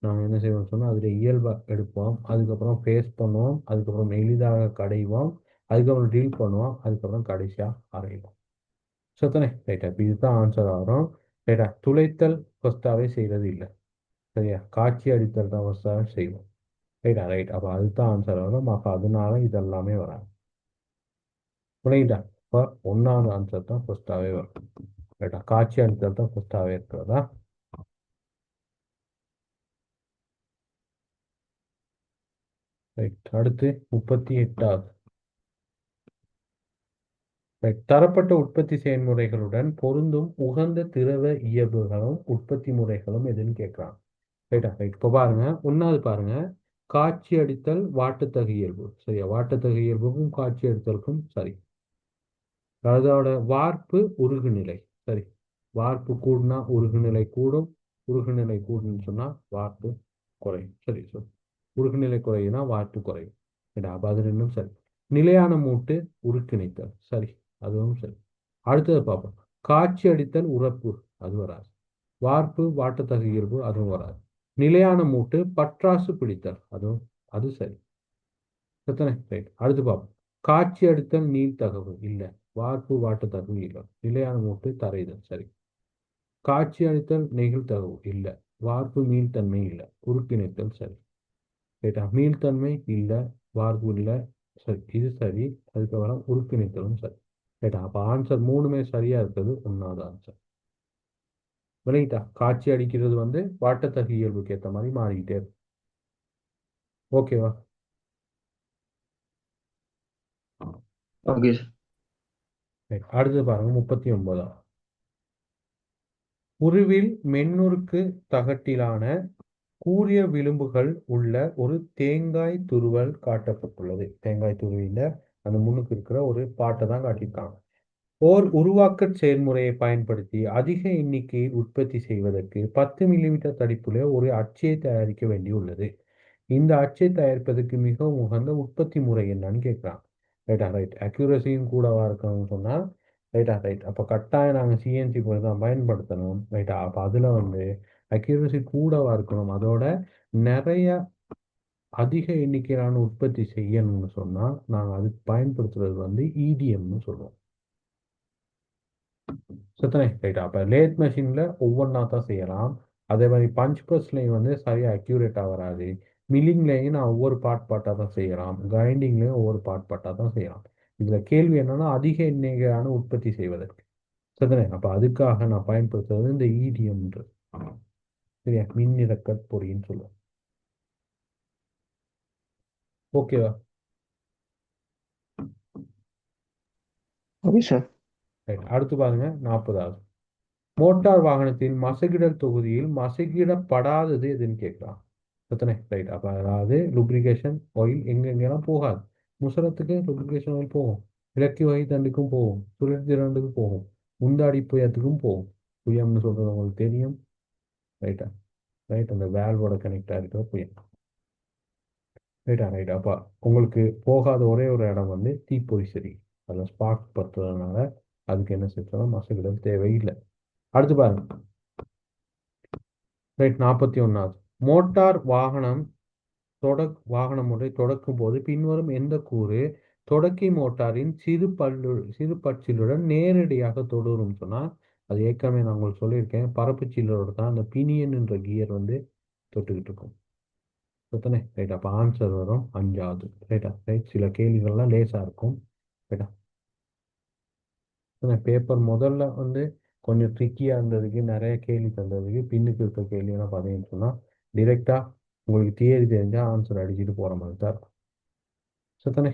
நாங்கள் என்ன செய்வோம்னு சொன்னால் அதில் இயல்பாக எடுப்போம், அதுக்கப்புறம் ஃபேஸ் பண்ணுவோம், அதுக்கப்புறம் எளிதாக கடைவோம், அதுக்கப்புறம் டீல் பண்ணுவோம், அதுக்கப்புறம் கடைசியாக அரைவோம். சத்தனே ரைட்டா, இப்போ இதுதான் ஆன்சர் வரும். ரைட்டா, துளைத்தல் ஃபர்ஸ்டாகவே செய்கிறது இல்லை. சரியா, காட்சி அடித்தல் தான் ஃபர்ஸ்டாக செய்வோம். ரைட்டா, ரைட், அப்போ அதுதான் ஆன்சர் வரும். அப்போ அதனால இதெல்லாமே வராது. புரியுதா? இப்போ 1வது ஆன்சர் தான் ஃபர்ஸ்டாகவே வரும். ரைட்டா, காட்சி அடித்தல் தான் ஃபர்ஸ்டாகவே இருக்கிறதா? ரைட், அடுத்து 38வது. ரைட், தரப்பட்ட உற்பத்தி செயல்முறைகளுடன் பொருந்தும் உகந்த திரவ இயல்புகளும் உற்பத்தி முறைகளும் எதுன்னு கேட்குறாங்க. ரைட்டா, ரைட், இப்போ பாருங்க. 1வது பாருங்க, காட்சி அடித்தல் வாட்டுத்தகு இயல்பு. சரியா, வாட்டுத்தகு இயல்புக்கும் காட்சி அடித்தலுக்கும் சரி. அதோட வார்ப்பு உருகுநிலை. சரி, வார்ப்பு கூடுனா உருகுநிலை கூடும், உருகுநிலை கூடுன்னு சொன்னா வார்ப்பு குறையும். சரி, சரி, உருகுநிலை குறையும்னா வார்ப்பு குறையும். ரைட்டா, அப்போ அது ரெண்டும் சரி. நிலையான மூட்டு உருக்கிணைத்தல் சரி, அதுவும் சரி. அடுத்தது பார்ப்போம். காட்சி அடித்தல் உரப்பு, அது வராது. வார்ப்பு வாட்டுத்தகு இயல்பு, அதுவும் வராது. நிலையான மூட்டு பற்றாசு பிடித்தல், அதுவும் அது சரி. எத்தனை ரைட், அடுத்து பார்ப்போம். காட்சி அடித்தல் நீள்தகவு இல்லை, வார்ப்பு வாட்டுத்தகவு இல்லை. நிலையான மூட்டு தரைதல் சரி. காட்சி அடித்தல் நெகிழ்தகவு இல்லை, வார்ப்பு மீள்தன்மை இல்லை, உறுப்பிணைத்தல் சரி. ரைட்டா, மீள்தன்மை இல்லை, வார்ப்பு இல்லை, சரி, இது சரி. அதுக்கப்புறம் உறுப்பிணைத்தலும் சரி. ரைட்டா, அப்போ ஆன்சர் 3மே சரியா இருக்கிறது 1வது ஆன்சர். விளையிட்டா, காட்சி அடிக்கிறது வந்து வாட்டத்தகு இயல்புக்கு ஏற்ற மாதிரி மாறிக்கிட்டே இருக்கும். ஓகேவா? Okay sir. ரைட், அடுத்து பாருங்க 39வது. உருவில் மென்னுருக்கு தகட்டிலான கூரிய விளிம்புகள் உள்ள ஒரு தேங்காய் துருவல் காட்டப்பட்டுள்ளது. தேங்காய் துருவில அந்த முன்னுக்கு இருக்கிற ஒரு பாட்டை தான் காட்டியிருக்காங்க. ஓர் உருவாக்க செயல்முறையை பயன்படுத்தி அதிக எண்ணிக்கையை உற்பத்தி செய்வதற்கு 10 மில்லிமீட்டர் தடிப்புள்ள ஒரு அச்சை தயாரிக்க வேண்டியுள்ளது. இந்த அச்சை தயாரிப்பதற்கு மிகவும் உகந்த உற்பத்தி முறை என்னன்னு கேட்குறாங்க. ரைட்டா, ரைட், அக்யூரஸியும் கூடவா இருக்கணும்னு சொன்னால் ரைட்டா, ரைட், அப்போ கட்டாயம் நாங்கள் சிஎன்சி போய் தான் பயன்படுத்தணும். ரைட்டா, அப்போ அதில் வந்து அக்யூரஸி கூடவா இருக்கணும், அதோட நிறைய அதிக எண்ணிக்கையிலான உற்பத்தி செய்யணும்னு சொன்னால் நாங்கள் அதுக்கு பயன்படுத்துறது வந்து இடிஎம்னு சொல்லுவோம். சுத்தனை ரைட்டா, அப்போ லேத் மெஷினில் ஒவ்வொன்றா தான் செய்யலாம். அதே மாதிரி பஞ்ச் ப்ரெஸ்லையும் வந்து சரியாக அக்யூரேட்டாக வராது. மில்லிங்லேயும் நான் ஒவ்வொரு பார்ட்டாக தான் செய்யலாம், கிரைண்டிங்லேயும் ஒவ்வொரு பார்ட்டாக தான் செய்யலாம். இதில் கேள்வி என்னன்னா அதிக எண்ணிக்கையான உற்பத்தி செய்வதற்கு. சரிதானே, அப்போ அதுக்காக நான் பயன்படுத்துறது இந்த இடிஎம்ன்றது. சரியா, மின் இறக்கட் பொறின்னு சொல்லுவோம். ஓகேவா? Okay sir. ரைட். அடுத்து பாருங்க 40வது. மோட்டார் வாகனத்தின் மசகிடல் தொகுதியில் மசகிடப்படாதது எதுன்னு கேட்கலாம். எத்தனை? ரைட். அப்போ அதாவது lubrication ஆயில் எங்கெங்கெல்லாம் போகாது. முசரத்துக்கு lubrication ஆயில் போகும், இலக்கு வகை தண்டுக்கும் போகும், சுழற்சி தண்டுக்கும் போகும், முந்தாடி புயத்துக்கும் போகும். புயம்னு சொல்றது உங்களுக்கு தெரியும். ரைட்டா? ரைட். அந்த வேல்வோட கனெக்டாக இருக்கிற புயம். ரைட்டா? ரைட். அப்போ உங்களுக்கு போகாத ஒரே ஒரு இடம் வந்து தீப்பொறி சரி, அதில் ஸ்பார்க் பற்றுறதுனால அதுக்கு என்ன செஞ்சோம்னா மசகிடல் தேவையில்லை. அடுத்து பாருங்க. ரைட். 41வது. மோட்டார் வாகனம் ஒன்றை தொடக்கும் போது பின்வரும் எந்த கூறு தொடக்கி மோட்டாரின் சிறு பச்சிலுடன் நேரடியாக தொடரும் சொன்னா, அது ஏற்கனவே நான் உங்களுக்கு சொல்லியிருக்கேன், பரப்பு சில்லரோட தான் அந்த பினியன் என்ற கியர் வந்து தொட்டுக்கிட்டு இருக்கும். எத்தனை? ரைட். அப்போ ஆன்சர் வரும் 5வது. ரைட்டா? ரைட். சில கேள்விகள்லாம் லேசாக இருக்கும். ரைட்டா? பேப்பர் முதல்ல வந்து கொஞ்சம் ட்ரிக்கியாக இருந்ததுக்கு, நிறைய கேள்வி தந்ததுக்கு, பின்னுக்கு இருக்க கேள்வியெல்லாம் பார்த்தீங்கன்னு சொன்னால் டிரெக்டாக உங்களுக்கு தியரி தெரிஞ்சால் ஆன்சர் அடிச்சுட்டு போகிற மாதிரி தான் இருக்கும். சரிதானே?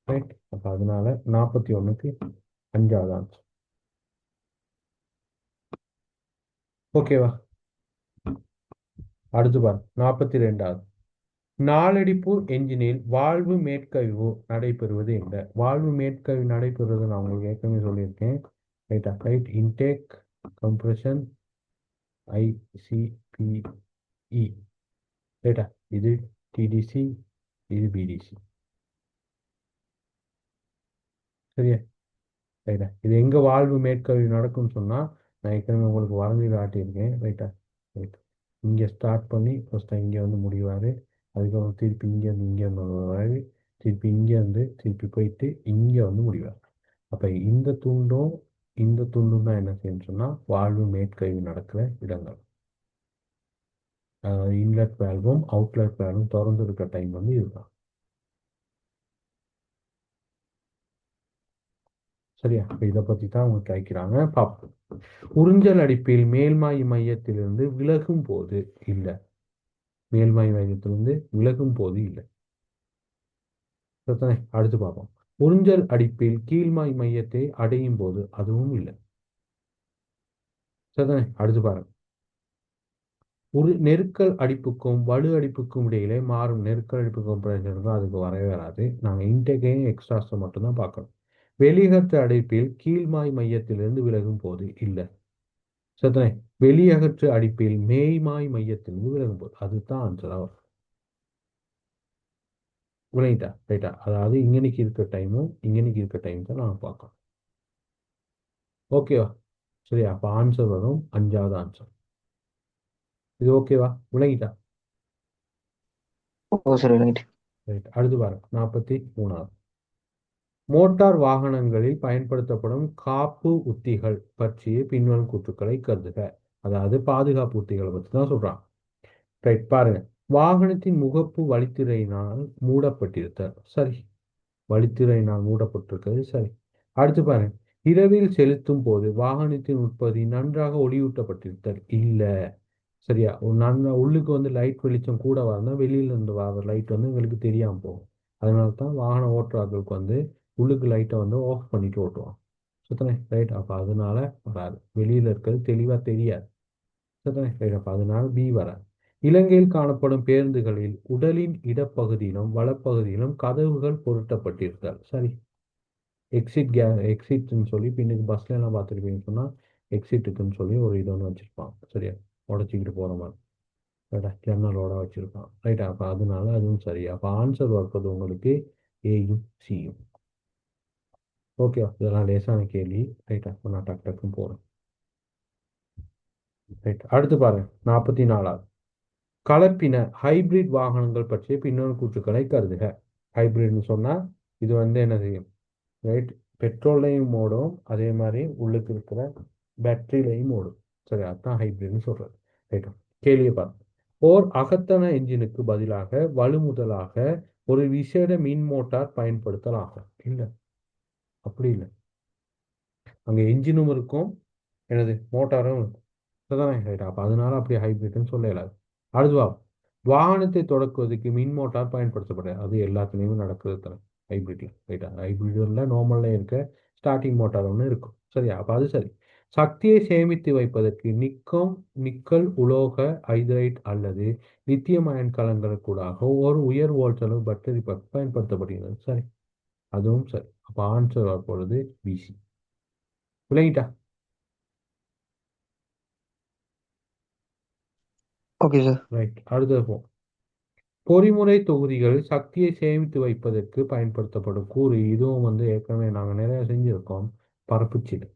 ரைட். அப்போ அதனால 41க்கு 5வது ஆன்சர். ஓகேவா? அடுத்து பாரு 42வது. நாலடிப்பு என்ஜினில் வால்வு மேற்கழிவு நடைபெறுவது என்ன? வால்வு மேற்கழிவு நடைபெறுவது நான் உங்களுக்கு ஏற்கனவே சொல்லியிருக்கேன். ரைட்டா? ரைட். Intake, compression, ICPE. ரைட்டா? இது டிடிசி, இது பிடிசி. சரியா? ரைட்டா? இது எங்கே வால்வு மேற்கழிவு நடக்கும்னு சொன்னால் நான் ஏற்கனவே உங்களுக்கு வரைஞ்சி காட்டியிருக்கேன். ரைட்டா? ரைட். இங்கே ஸ்டார்ட் பண்ணி ஃபஸ்ட்டு இங்கே வந்து முடிவார், அதுக்கப்புறம் திருப்பி இங்கேருந்து இங்கே வருவார், திருப்பி இங்கேருந்து திருப்பி போயிட்டு இங்கே வந்து முடிவார். அப்போ இந்த துண்டும் தான் என்ன செய்யணும்னு சொன்னால் வால்வு மேற்கழிவு நடக்கிற இடங்கள். இன்லெட் வேல்வும் அவுட்லெட் வேல்வும் திறந்து இருக்கிற டைம் வந்து இதுதான். சரியா? இப்போ இதை பற்றி தான் அவங்க கேட்குறாங்க. பார்ப்போம். உறிஞ்சல் அடிப்பில் மேல்மாய் மையத்திலிருந்து விலகும் போது இல்லை. மேல்மாய் மையத்திலிருந்து விலகும் போது இல்லை. சரிதானே? அடுத்து பார்ப்போம். உறிஞ்சல் அடிப்பில் கீழ்மாய் மையத்தை அடையும் போது அதுவும் இல்லை. சரிதானே? அடுத்து பாருங்க. ஒரு நெருக்கல் அடிப்புக்கும் வலு அடிப்புக்கும் இடையிலே மாறும் நெருக்கல் அடிப்புக்கும் பிரச்சனைக்கும் அதுக்கு வரவே வராது. நாங்கள் இன்டேக்கையும் எக்ஸ்ட்ராஸை மட்டும்தான் பார்க்கணும். வெளியகற்ற அடைப்பில் கீழ்மாய் மையத்திலிருந்து விலகும் போது இல்லை. சரிதானே? வெளியகற்று அடிப்பில் மேய்மாய் மையத்திலிருந்து விலகும் போது அதுதான் ஆன்சர் ஆகும். விளங்கிட்டா? ரைட்டா? அதாவது இங்கனைக்கு இருக்க டைமும் இங்கனைக்கு இருக்க டைம் தான் நான் பார்க்கணும். ஓகேவா? சரியா? அப்போ ஆன்சர் வரும் 5வது ஆன்சர். இது ஓகேவா? விளங்கிட்டா? ஓ சார், விளங்கிட்டு. ரைட். அடுத்து பாருங்க 43வது. மோட்டார் வாகனங்களில் பயன்படுத்தப்படும் காப்பு உத்திகள் பற்றிய பின்வரும் கூற்றுக்களை கருதுக. அதாவது பாதுகாப்பு உத்திகளை பற்றி தான் சொல்றான். ரைட். பாருங்க. வாகனத்தின் முகப்பு வழித்திரையினால் மூடப்பட்டிருத்தல். சரி. வழித்திரையினால் மூடப்பட்டிருக்கிறது. சரி. அடுத்து பாருங்க. இரவில் செலுத்தும் போது வாகனத்தின் உற்பத்தி நன்றாக ஒளியூட்டப்பட்டிருத்தல். இல்லை. சரியா? உள்ளுக்கு வந்து லைட் வெளிச்சம் கூட வரணும், வெளியில இருந்து வர லைட் வந்து எங்களுக்கு தெரியாமல் போகும். அதனால தான் வாகன ஓட்டுறார்களுக்கு வந்து உள்ளுக்கு லைட்டை வந்து ஆஃப் பண்ணிட்டு ஓட்டுவான். சுத்தனே? ரைட். அப்போ அதனால வராது. வெளியில இருக்கிறது தெளிவாக தெரியாது. சுத்தனே? ரைட். அப்போ அதனால பி வராது. இலங்கையில் காணப்படும் பேருந்துகளில் உடலின் இடப்பகுதியிலும் வலப்பகுதியிலும் கதவுகள் பொருத்தப்பட்டிருத்தல். சரி. எக்ஸிட்னு சொல்லி பின்னுக்கு பஸ்ல எல்லாம் பார்த்துருப்பீங்கன்னு சொன்னால் எக்ஸிட்டுக்குன்னு சொல்லி ஒரு இது ஒன்று வச்சுருப்பான். சரியா? உடச்சிக்கிட்டு போகிற மாதிரி. ரைட்டா? ஜன்னலோட வச்சுருப்பான். ரைட்டா? அப்போ அதனால அதுவும் சரி. அப்போ ஆன்சர் வரப்போது உங்களுக்கு ஏயும் சியும். ஓகேவா? இதெல்லாம் லேசான கேள்வி. ரைட்டா? இப்போ நான் டக்குன்னு போகிறேன். ரைட். அடுத்து பாருங்க 44வது. கலப்பின ஹைபிரிட் வாகனங்கள் பற்றிய பின்னணி கூற்றுக்களை கருதுக. ஹைபிரிட்னு சொன்னால் இது வந்து என்ன செய்யும்? ரைட். பெட்ரோல்லையும் ஓடும், அதே மாதிரி உள்ளுக்கு இருக்கிற பேட்டரியிலையும் ஓடும். சரி, அதுதான் ஹைபிரிட்னு சொல்கிறது. ரைட்டா? கேள்வியை பாருங்க. ஓர் அகத்தன என்ஜினுக்கு பதிலாக வலுமுதலாக ஒரு விசேட மின் மோட்டார் பயன்படுத்தலாகும். இல்லை, அப்படி இல்லை. அங்கே என்ஜினும் இருக்கும், எனது மோட்டாரும் இருக்கும். சரிதானே? ரைட்டா? அப்போ அதனால அப்படி ஹைபிரிட்னு சொல்ல இயலாது. அடுத்து வா. வாகனத்தை தொடக்குவதற்கு மின் மோட்டார் பயன்படுத்தப்படுறது. அது எல்லாத்துலேயுமே நடக்கிறது தானே ஹைப்ரிட்ல. ரைட்டா? ஹைப்ரிட்ல நார்மல்ல இருக்க ஸ்டார்டிங் மோட்டார் ஒன்று இருக்கும். சரியா? அப்போ அது சரி. சக்தியை சேமித்து வைப்பதற்கு நிக்கல் உலோக ஐதரைட் அல்லது லித்தியம் அயன் கலங்களுக்கூடாக ஒரு உயர் வோல்டேஜ் பேட்டரி பயன்படுத்தப்படுகிறது. சரி, அதுவும் சரி. அப்போ ஆன்சர் வரப்போகிறது பிசி. விளங்கிட்டா? Okay sir. ரைட், அடுத்தது போ. பொறிமுறை தொகுதிகள் சக்தியை சேமித்து வைப்பதற்கு பயன்படுத்தப்படும் கூறு. இதுவும் ஏற்கனவே நாங்கள் நிறைய செஞ்சுருக்கோம். பரப்புச்சில்.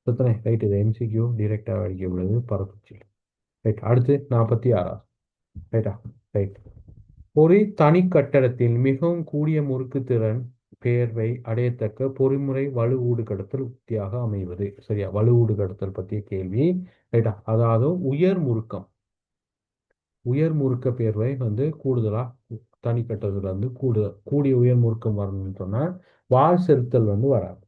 எத்தனை ரைட்? இது எம்சிக்யூ டிரெக்டாக அடிக்கப்படுது. பரப்புச்சில். ரைட், அடுத்து 46. ரைட்டா? ரைட். ஒரு தனி கட்டடத்தில் மிகவும் கூடிய முறுக்கு திறன் பெயர்வை அடையத்தக்க பொறிமுறை வலுவூடு கடத்தல் உத்தியாக அமைவது. சரியா? வலுவூடு கடத்தல் பற்றிய கேள்வி. ரைட்டா? அதாவது உயர் முறுக்க பெயர்வை கூடுதலாக தனி கட்டத்தில் கூடிய உயர் முறுக்கம் வரணும்னு சொன்னால் வால் செலுத்தல் வராது.